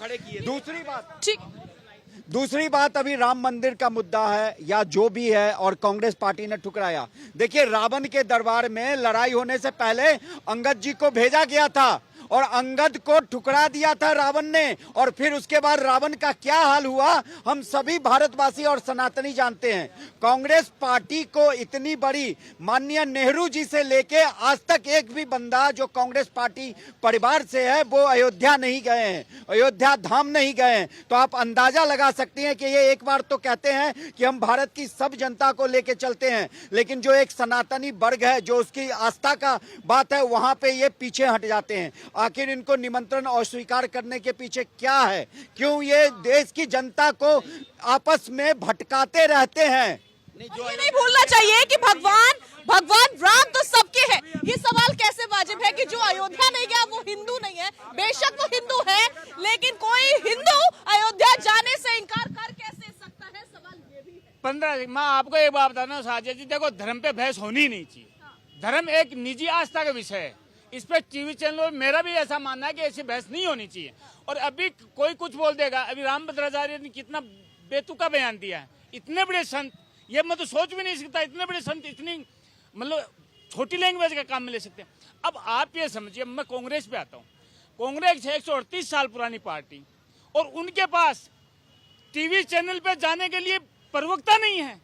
दूसरी बात अभी राम मंदिर का मुद्दा है या जो भी है, और कांग्रेस पार्टी ने ठुकराया। देखिए, रावण के दरबार में लड़ाई होने से पहले अंगद जी को भेजा गया था और अंगद को ठुकरा दिया था रावण ने, और फिर उसके बाद रावण का क्या हाल हुआ हम सभी भारतवासी और सनातनी जानते हैं। कांग्रेस पार्टी को इतनी बड़ी, माननीय नेहरू जी से लेके आज तक एक भी बंदा जो कांग्रेस पार्टी परिवार से है वो अयोध्या नहीं गए हैं, अयोध्या धाम नहीं गए हैं। तो आप अंदाजा लगा सकते हैं कि ये एक बार तो कहते हैं कि हम भारत की सब जनता को लेके चलते हैं, लेकिन जो एक सनातनी वर्ग है, जो उसकी आस्था का बात है, वहां पे ये पीछे हट जाते हैं। आखिर इनको निमंत्रण अस्वीकार करने के पीछे क्या है? क्यों ये देश की जनता को आपस में भटकाते रहते हैं? ये नहीं भूलना चाहिए कि भगवान राम तो सबके हैं। ये सवाल कैसे वाजिब है कि जो अयोध्या नहीं गया वो हिंदू नहीं है? बेशक वो हिंदू है, लेकिन कोई हिंदू अयोध्या जाने से इनकार कर कैसे सकता है? सवाल ये भी है। 15 मैं आपको एक बात बताना साजिद जी, देखो धर्म पे बहस होनी ही नहीं चाहिए। धर्म एक निजी आस्था का विषय है, इस पे टीवी चैनल मेरा भी ऐसा मानना है कि ऐसी बहस नहीं होनी चाहिए। और अभी कोई कुछ बोल देगा, अभी रामभद्राचार्य ने कितना बेतुका बयान दिया है। इतने बड़े संत, ये मैं तो सोच भी नहीं सकता, इतने बड़े संत इतनी मतलब छोटी लैंग्वेज का काम में ले सकते हैं। अब आप ये समझिए, मैं कांग्रेस पे आता हूँ। कांग्रेस 138 साल पुरानी पार्टी, और उनके पास टीवी चैनल पे जाने के लिए प्रवक्ता नहीं है,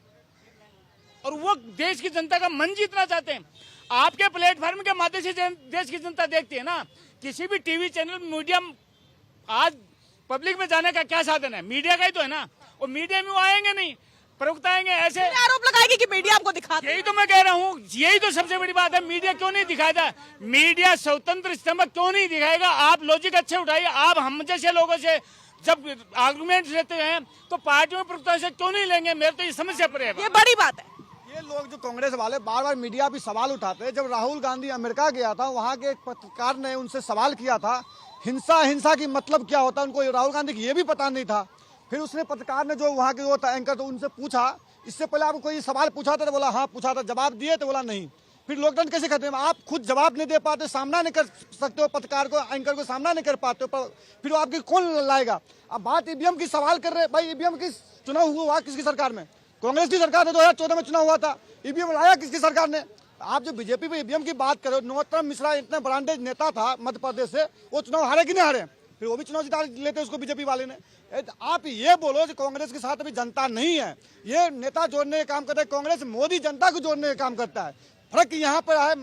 और वो देश की जनता का मन जीतना चाहते हैं। आपके प्लेटफॉर्म के माध्यम से देश की जनता देखती है ना। किसी भी टीवी चैनल मीडिया आज पब्लिक में जाने का क्या साधन है? मीडिया का ही तो है ना। और मीडिया में वो आएंगे नहीं, प्रवक्ता आएंगे। ऐसे आरोप लगाएगी कि मीडिया हमको दिखाती है। यही तो मैं कह रहा हूँ, यही तो सबसे बड़ी बात है। मीडिया क्यों नहीं दिखाएगा? मीडिया स्वतंत्र स्तंभ क्यों नहीं दिखाएगा? आप लॉजिक अच्छे उठाइए। आप हम जैसे लोगों से जब आर्गुमेंट लेते हैं तो पार्टियों में प्रवक्ता से क्यों नहीं लेंगे? मेरे तो ये समस्या पर है। ये बड़ी बात है। ये लोग जो कांग्रेस वाले बार बार मीडिया भी सवाल उठाते हैं। जब राहुल गांधी अमेरिका गया था, वहाँ के एक पत्रकार ने उनसे सवाल किया था हिंसा की मतलब क्या होता है, उनको राहुल गांधी की ये भी पता नहीं था। फिर उसने पत्रकार ने जो वहाँ के वो था एंकर, तो उनसे पूछा इससे पहले आपको कोई सवाल पूछा था? तो बोला हाँ पूछा था। जवाब दिए? तो बोला नहीं। फिर लोकतंत्र कैसे करते हैं? आप खुद जवाब नहीं दे पाते, सामना नहीं कर सकते हो, पत्रकार को एंकर को सामना नहीं कर पाते हो, फिर वो आपकी कौन लाएगा? अब बात ईवीएम की सवाल कर रहे हैं। भाई ईवीएम की चुनाव हुआ किसकी सरकार में? कांग्रेस की सरकार ने 2014 में चुनाव हुआ था। ईवीएम लाया किसकी सरकार ने? आप जो बीजेपी पे ईवीएम की बात करो, नरोत्तम मिश्रा इतने ब्रांडेड नेता था मध्य प्रदेश से, वो चुनाव हारे कि नहीं हारे? फिर वो भी चुनाव जिता लेते उसको बीजेपी वाले ने। आप ये बोलो कि कांग्रेस के साथ अभी जनता नहीं है, ये नेता जोड़ने का काम करता है। कांग्रेस मोदी जनता को जोड़ने का काम करता है। फर्क यहाँ पर है,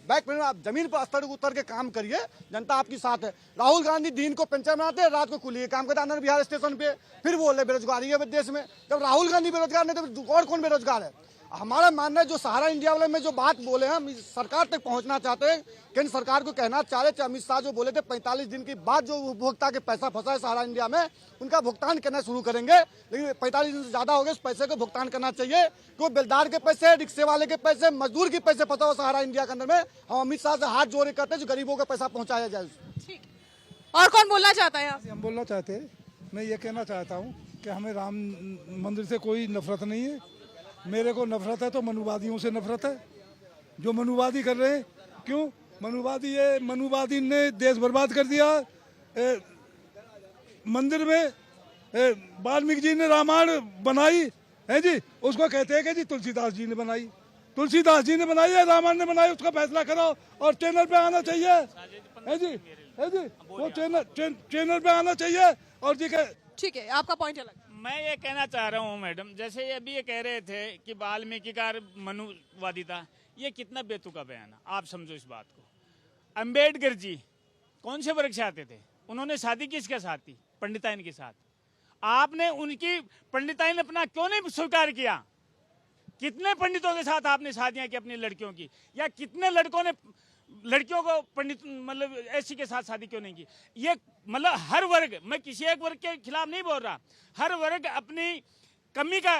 बैक में आप जमीन पर स्तर उतर के काम करिए, जनता आपके साथ है। राहुल गांधी दिन को पेंशन बनाते हैं, रात को कुली काम करते हैं आनंद विहार स्टेशन पे, फिर बोले बेरोजगारी है देश में। जब राहुल गांधी बेरोजगार नहीं तो और कौन बेरोजगार है? हमारा मानना है जो सहारा इंडिया वाले में जो बात बोले हैं, हम सरकार तक पहुंचना चाहते हैं। केंद्र सरकार को कहना चाह रहे थे, अमित शाह जो बोले थे 45 दिन के बाद जो उपभोक्ता के पैसा फंसा है सहारा इंडिया में, उनका भुगतान करना शुरू करेंगे। लेकिन 45 दिन से ज्यादा हो गए, उस पैसे को भुगतान करना चाहिए। क्यों बेलदार के पैसे, रिक्शे वाले के पैसे, मजदूर के पैसे फंसा हुआ सहारा इंडिया के अंदर में। हम अमित शाह से हाथ जोड़े करते हैं जो गरीबों का पैसा पहुंचाया जाए। ठीक। और कौन बोलना चाहता है? हम बोलना चाहते हैं, मैं ये कहना चाहता हूँ कि हमें राम मंदिर से कोई नफरत नहीं है। मेरे को नफरत है तो मनुवादियों से नफरत है, जो मनुवादी कर रहे हैं। क्यों मनुवादी ने देश बर्बाद कर दिया। मंदिर में वाल्मीकि जी ने रामायण बनाई है जी, उसको कहते हैं कि जी तुलसीदास जी ने बनाई। तुलसीदास जी ने बनाई है, रामायण ने बनाई, उसका फैसला करो और चैनल पे आना चाहिए है जी, वो चैनल पे आना चाहिए। और जी ठीक है, आपका पॉइंट अलग। मैं ये कहना चाह रहा हूँ मैडम, जैसे ये अभी ये कह रहे थे कि वाल्मीकि का मनुवादी था, ये कितना बेतुका बयान है। आप समझो इस बात को। अंबेडकर जी कौन से वर्ग से आते थे? उन्होंने शादी किसके साथ की? पंडिताइन के साथ। आपने उनकी पंडिताइन अपना क्यों नहीं स्वीकार किया? कितने पंडितों के साथ आपने शादियां की अपनी लड़कियों की? या कितने लड़कों ने लड़कियों को पंडित मतलब ऐसी के साथ शादी क्यों नहीं की? ये मतलब हर वर्ग, मैं किसी एक वर्ग के खिलाफ नहीं बोल रहा, हर वर्ग अपनी कमी का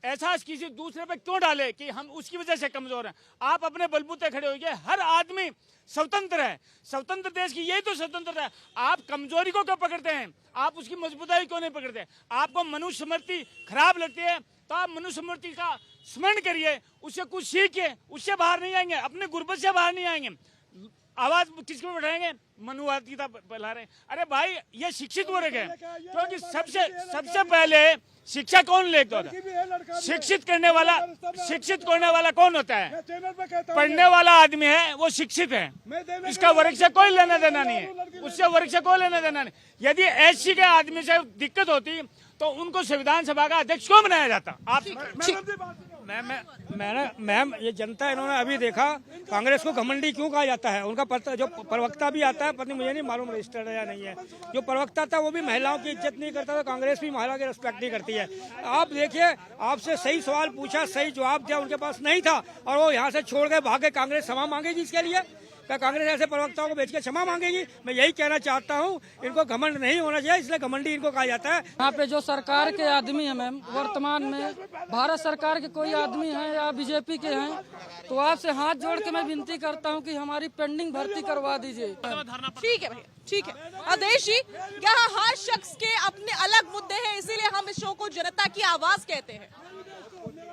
एहसास किसी दूसरे पे क्यों डाले कि हम उसकी वजह से कमजोर हैं? आप अपने बलबूते खड़े होइए। हर आदमी स्वतंत्र है, स्वतंत्र देश की यही तो स्वतंत्रता है। आप कमजोरी को क्यों पकड़ते हैं? आप उसकी मजबूताई क्यों नहीं पकड़ते? आपको मनुष्य स्मृति खराब लगती है तो आप मनुष्य स्मृति का स्मरण करिए, उससे कुछ सीखिए, उससे बाहर नहीं आएंगे, अपने गुर्बत से बाहर नहीं आएंगे। आवाज किसको बैठाएंगे? मनुवादिता फैला रहे। अरे भाई ये शिक्षित वर्ग है, क्योंकि सबसे पहले शिक्षा कौन लेता था? शिक्षित करने वाला कौन होता है? पढ़ने वाला आदमी है, वो शिक्षित है। इसका वर्ग से कोई लेना देना नहीं है, उससे वर्ग से कोई लेना देना नहीं। यदि एससी के आदमी से दिक्कत होती तो उनको संविधान सभा का अध्यक्ष क्यों बनाया जाता? आप मैम ये जनता, इन्होंने अभी देखा कांग्रेस को घमंडी क्यों कहा जाता है। उनका जो प्रवक्ता भी आता है, पत्नी मुझे नहीं मालूम रजिस्टर्ड है या नहीं है, जो प्रवक्ता था वो भी महिलाओं की इज्जत नहीं करता था। कांग्रेस भी महिला की रिस्पेक्ट नहीं करती है। आप देखिए, आपसे सही सवाल पूछा, सही जवाब दिया, उनके पास नहीं था और वो यहाँ से छोड़ गए, भागे। कांग्रेस क्षमा मांगेगी इसके लिए? क्या कांग्रेस ऐसे प्रवक्ताओं को बेच के क्षमा मांगेगी? मैं यही कहना चाहता हूँ, इनको घमंड नहीं होना चाहिए, इसलिए घमंडी इनको कहा जाता है। यहाँ पे जो सरकार के आदमी है मैम, वर्तमान में भारत सरकार के कोई आदमी हैं या बीजेपी के हैं, तो आपसे हाथ जोड़ के मैं विनती करता हूँ कि हमारी पेंडिंग भर्ती करवा दीजिए। ठीक है भैया, ठीक है। अवधेश जी, यहाँ हर शख्स के अपने अलग मुद्दे हैं, इसीलिए हम इस शो को जनता की आवाज कहते हैं।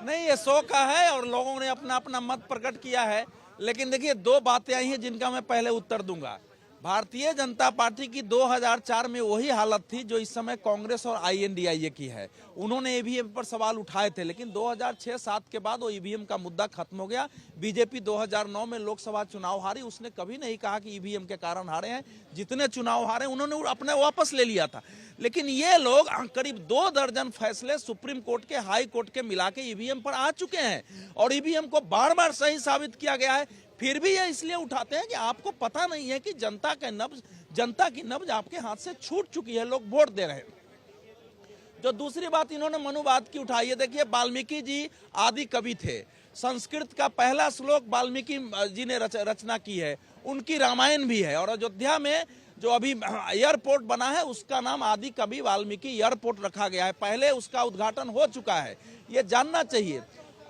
नहीं, ये शो का है और लोगों ने अपना अपना मत प्रकट किया है। लेकिन देखिए, दो बातें आई हैं जिनका मैं पहले उत्तर दूंगा। भारतीय जनता पार्टी की 2004 में वही हालत थी जो इस समय कांग्रेस और INDIA की है। उन्होंने ईवीएम पर सवाल उठाए थे, लेकिन 2006-07 के बाद वो ईवीएम का मुद्दा खत्म हो गया। बीजेपी 2009 में लोकसभा चुनाव हारी, उसने कभी नहीं कहा कि ईवीएम के कारण हारे हैं। जितने चुनाव हारे उन्होंने अपने वापस ले लिया था। लेकिन ये लोग करीब 2 दर्जन फैसले सुप्रीम कोर्ट के, हाई कोर्ट के मिला के ईवीएम पर आ चुके हैं और ईवीएम को बार बार सही साबित किया गया है। फिर भी ये इसलिए उठाते हैं कि आपको पता नहीं है कि जनता की नब्ज आपके हाथ से छूट चुकी है, लोग वोट दे रहे हैं। जो दूसरी बात इन्होंने मनुवाद की उठाई है, देखिए वाल्मीकि जी आदि कवि थे। संस्कृत का पहला श्लोक वाल्मीकि जी ने रचना की है, उनकी रामायण भी है। और अयोध्या में जो अभी एयरपोर्ट बना है उसका नाम आदि कवि वाल्मीकि एयरपोर्ट रखा गया है, पहले उसका उद्घाटन हो चुका है, ये जानना चाहिए।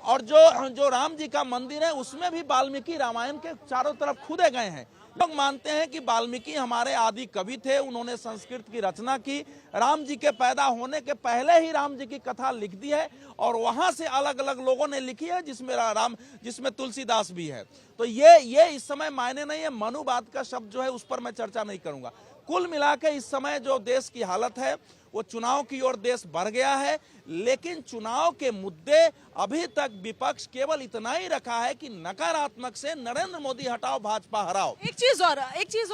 और जो राम जी का मंदिर है उसमें भी वाल्मीकि रामायण के चारों तरफ खुदे गए हैं। लोग मानते हैं कि वाल्मीकि हमारे आदि कवि थे, उन्होंने संस्कृत की रचना की, राम जी के पैदा होने के पहले ही राम जी की कथा लिख दी है और वहां से अलग अलग लोगों ने लिखी है, जिसमें तुलसीदास भी है। तो ये इस समय मायने नहीं है। मनुवाद का शब्द जो है उस पर मैं चर्चा नहीं करूंगा। कुल मिलाकर इस समय जो देश की हालत है वो चुनाव की ओर देश बढ़ गया है, लेकिन चुनाव के मुद्दे अभी तक विपक्ष केवल इतना ही रखा है कि नकारात्मक से नरेंद्र मोदी हटाओ, भाजपा हराओ। एक चीज और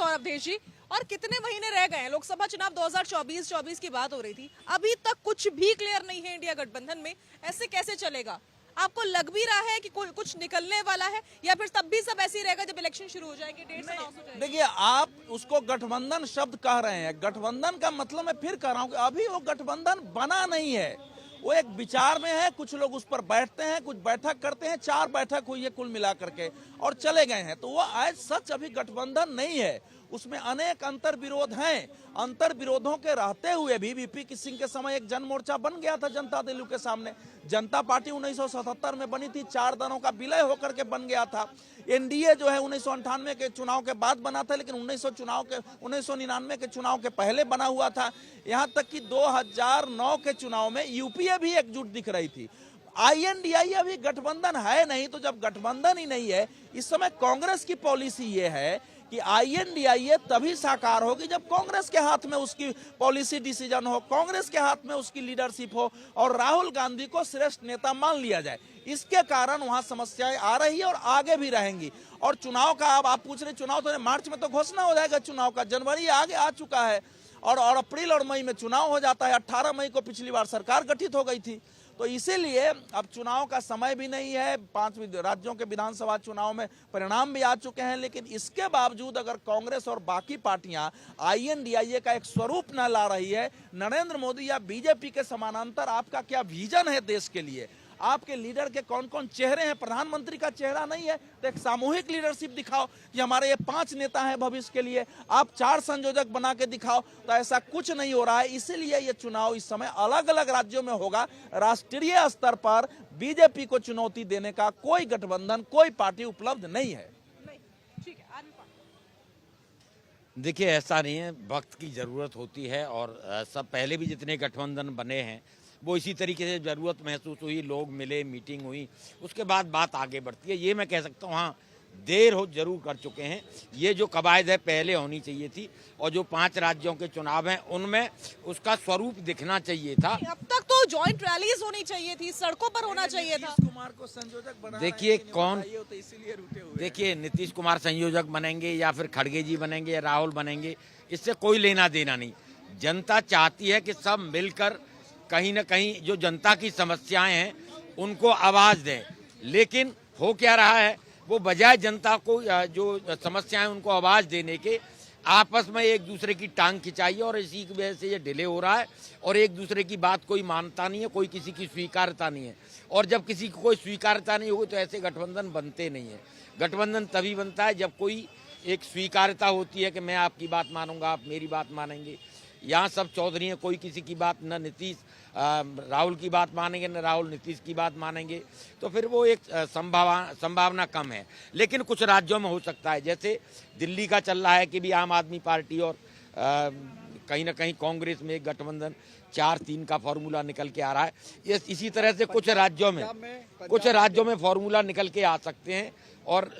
अवधेश जी, और कितने महीने रह गए हैं? लोकसभा चुनाव 2024 की बात हो रही थी, अभी तक कुछ भी क्लियर नहीं है इंडिया गठबंधन में। ऐसे कैसे चलेगा? आपको लग भी रहा है कि कुछ निकलने वाला है, या फिर तब भी सब ऐसे ही रहेगा जब इलेक्शन शुरू हो जाएंगे? 1.5 से 9 हो जाएंगे। देखिए, आप उसको गठबंधन शब्द कह रहे हैं, गठबंधन का मतलब मैं फिर कह रहा हूं कि अभी वो गठबंधन बना नहीं है, वो एक विचार में है। कुछ लोग उस पर बैठते हैं, कुछ बैठक करते हैं, 4 बैठक हुई है कुल मिलाकर के और चले गए हैं। तो वो आज सच अभी गठबंधन नहीं है, उसमें अनेक अंतर विरोध हैं। अंतर विरोधों के रहते हुए भी VP सिंह के समय एक जन मोर्चा बन गया था जनता दल के सामने। जनता पार्टी 1977 में बनी थी, 4 दलों का विलय होकर के बन गया था। NDA जो है 1998 के चुनाव के बाद बना था, लेकिन 1999 के चुनाव के पहले बना हुआ था। यहाँ तक कि 2009 के चुनाव में UPA भी एकजुट दिख रही थी। INDIA अभी गठबंधन है नहीं, तो जब गठबंधन ही नहीं है, इस समय कांग्रेस की पॉलिसी ये है कि INDIA तभी साकार होगी जब कांग्रेस के हाथ में उसकी पॉलिसी डिसीजन हो, कांग्रेस के हाथ में उसकी लीडरशिप हो और राहुल गांधी को श्रेष्ठ नेता मान लिया जाए। इसके कारण वहां समस्याएं आ रही है और आगे भी रहेंगी। और चुनाव का अब आप पूछ रहे, चुनाव तो मार्च में तो घोषणा हो जाएगा चुनाव का, जनवरी आगे आ चुका है और अप्रैल और मई में चुनाव हो जाता है। 18 मई को पिछली बार सरकार गठित हो गई थी। तो इसीलिए अब चुनाव का समय भी नहीं है। 5 राज्यों के विधानसभा चुनाव में परिणाम भी आ चुके हैं, लेकिन इसके बावजूद अगर कांग्रेस और बाकी पार्टियां INDIA का एक स्वरूप न ला रही है, नरेंद्र मोदी या बीजेपी के समानांतर आपका क्या विजन है देश के लिए, आपके लीडर के कौन कौन चेहरे हैं? प्रधानमंत्री का चेहरा नहीं है तो एक सामूहिक लीडरशिप दिखाओ कि हमारे ये 5 नेता हैं भविष्य के लिए, आप 4 संयोजक बना के दिखाओ। तो ऐसा कुछ नहीं हो रहा है। इसीलिए ये चुनाव इस समय अलग अलग राज्यों में होगा। राष्ट्रीय स्तर पर बीजेपी को चुनौती देने का कोई गठबंधन, कोई पार्टी उपलब्ध नहीं है। ठीक है, देखिए, ऐसा नहीं है, वक्त की जरूरत होती है और सब पहले भी जितने गठबंधन बने हैं वो इसी तरीके से जरूरत महसूस हुई, लोग मिले, मीटिंग हुई, उसके बाद बात आगे बढ़ती है। ये मैं कह सकता हूँ, हाँ देर हो जरूर कर चुके हैं। ये जो कवायद है पहले होनी चाहिए थी और जो 5 राज्यों के चुनाव हैं उनमें उसका स्वरूप दिखना चाहिए था। अब तक तो जॉइंट रैलीज होनी चाहिए थी, सड़कों पर होना चाहिए था। कुमार को संयोजक बना, देखिए कौन, तो इसीलिए रुके हुए। देखिए नीतीश कुमार संयोजक बनेंगे या फिर खड़गे जी बनेंगे या राहुल बनेंगे, इससे कोई लेना देना नहीं। जनता चाहती है कि सब मिलकर कहीं ना कहीं जो जनता की समस्याएं हैं उनको आवाज दें, लेकिन हो क्या रहा है, वो बजाय जनता को जो समस्याएं उनको आवाज देने के आपस में एक दूसरे की टांग खिंचाई, और इसी की वजह से ये डिले हो रहा है और एक दूसरे की बात कोई मानता नहीं है, कोई किसी की स्वीकारता नहीं है। और जब किसी को कोई स्वीकारता नहीं होगी तो ऐसे गठबंधन बनते नहीं है। गठबंधन तभी बनता है जब कोई एक स्वीकार्यता होती है कि मैं आपकी बात मानूंगा, आप मेरी बात मानेंगे। यहाँ सब चौधरी हैं, कोई किसी की बात, न नीतीश राहुल की बात मानेंगे, न राहुल नीतीश की बात मानेंगे, तो फिर वो एक संभावना कम है। लेकिन कुछ राज्यों में हो सकता है, जैसे दिल्ली का चल रहा है कि भी आम आदमी पार्टी और कहीं ना कहीं कांग्रेस में एक गठबंधन 4-3 का फॉर्मूला निकल के आ रहा है। इसी तरह से कुछ राज्यों में फॉर्मूला निकल के आ सकते हैं और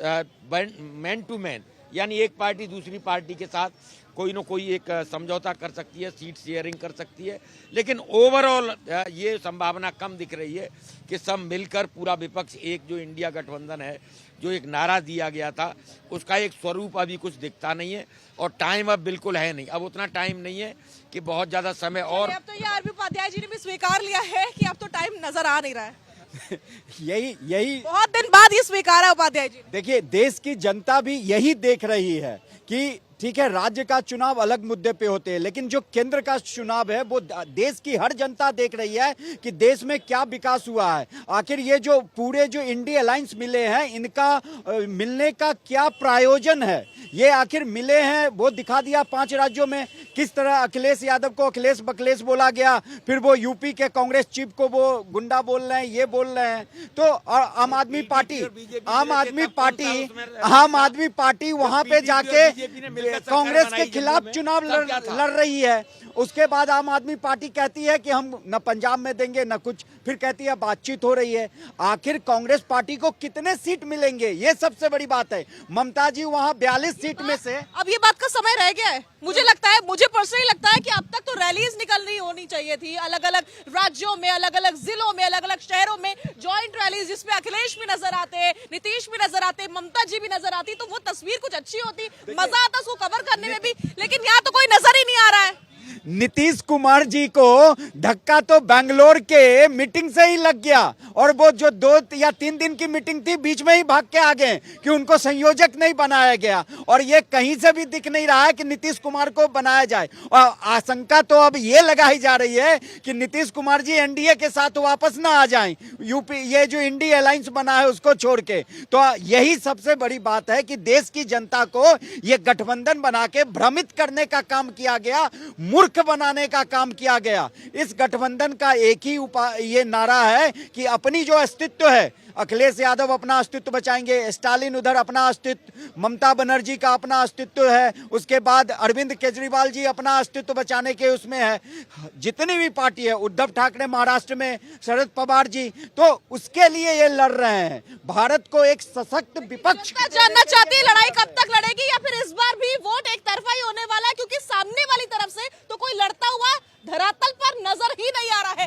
मैन टू मैन, यानी एक पार्टी दूसरी पार्टी के साथ कोई न कोई एक समझौता कर सकती है, सीट शेयरिंग कर सकती है। लेकिन ओवरऑल ये संभावना कम दिख रही है कि सब मिलकर पूरा विपक्ष, एक जो इंडिया गठबंधन है, जो एक नारा दिया गया था, उसका एक स्वरूप अभी कुछ दिखता नहीं है और टाइम अब बिल्कुल है नहीं। अब उतना टाइम नहीं है कि बहुत ज्यादा समय। और अब तो ये आरबी उपाध्याय जी ने भी स्वीकार लिया है कि अब तो टाइम नजर आ नहीं रहा है। यही बहुत दिन बाद ये स्वीकार है उपाध्याय जी। देखिए, देश की जनता भी यही देख रही है कि ठीक है, राज्य का चुनाव अलग मुद्दे पे होते हैं, लेकिन जो केंद्र का चुनाव है वो देश की हर जनता देख रही है कि देश में क्या विकास हुआ है। आखिर ये जो पूरे जो इंडिया अलायंस मिले हैं, इनका मिलने का क्या प्रयोजन है, ये आखिर मिले हैं वो दिखा दिया 5 राज्यों में। किस तरह अखिलेश यादव को अखिलेश बकलेश बोला गया, फिर वो यूपी के कांग्रेस चीफ को वो गुंडा बोल रहे हैं, ये बोल रहे हैं। तो आम आदमी पार्टी वहां पे जाके कांग्रेस के खिलाफ चुनाव लड़ रही है। उसके बाद आम आदमी पार्टी कहती है कि हम न पंजाब में देंगे न कुछ, फिर कहती है बातचीत हो रही है। आखिर कांग्रेस पार्टी को कितने सीट मिलेंगे, ये सबसे बड़ी बात है। ममता जी वहां 42 सीट में से, अब ये बात का समय रह गया है। मुझे पर्सनली लगता है कि अब तक तो रैलीज निकलनी होनी चाहिए थी, अलग अलग राज्यों में, अलग अलग जिलों में, अलग अलग शहरों में ज्वाइंट रैलीज, जिसमें अखिलेश भी नजर आते, नीतीश भी नजर आते, ममता जी भी नजर आती, तो वो तस्वीर कुछ अच्छी होती, मजा आता उसको कवर करने में भी। लेकिन यहाँ तो कोई नजर ही नहीं आ रहा है। नीतीश कुमार जी को धक्का तो बेंगलोर के मीटिंग से ही लग गया, और वो जो 2 या 3 दिन की मीटिंग थी बीच में ही भाग के आ गए कि उनको संयोजक नहीं बनाया गया। और ये कहीं से भी दिख नहीं रहा है कि नीतीश कुमार को बनाया जाए। और आशंका तो अब ये लगाई जा रही है कि नीतीश कुमार जी एनडीए के साथ वापस ना आ जाएं, यूपी ये जो इंडिया अलायंस बना है उसको छोड़ के। तो यही सबसे बड़ी बात है कि देश की जनता को ये गठबंधन बना के भ्रमित करने का काम किया गया, मूर्ख बनाने का काम किया गया। इस गठबंधन का एक ही ये नारा है कि अपनी जो अस्तित्व है, अखिलेश यादव अपना अस्तित्व बचाएंगे, स्टालिन उधर अपना अस्तित्व, ममता बनर्जी का अपना अस्तित्व है, उसके बाद अरविंद केजरीवाल जी अपना अस्तित्व बचाने के उसमें है, जितनी भी पार्टी है, उद्धव ठाकरे महाराष्ट्र में, शरद पवार जी, तो उसके लिए ये लड़ रहे हैं। भारत को एक सशक्त विपक्ष जानना चाहती है लड़ाई कब तक लड़ेगी, या फिर इस बार भी वोट एक तरफा ही होने वाला है, क्योंकि सामने वाली तरफ से तो कोई लड़ता हुआ धरातल पर नजर ही नहीं आ रहा है।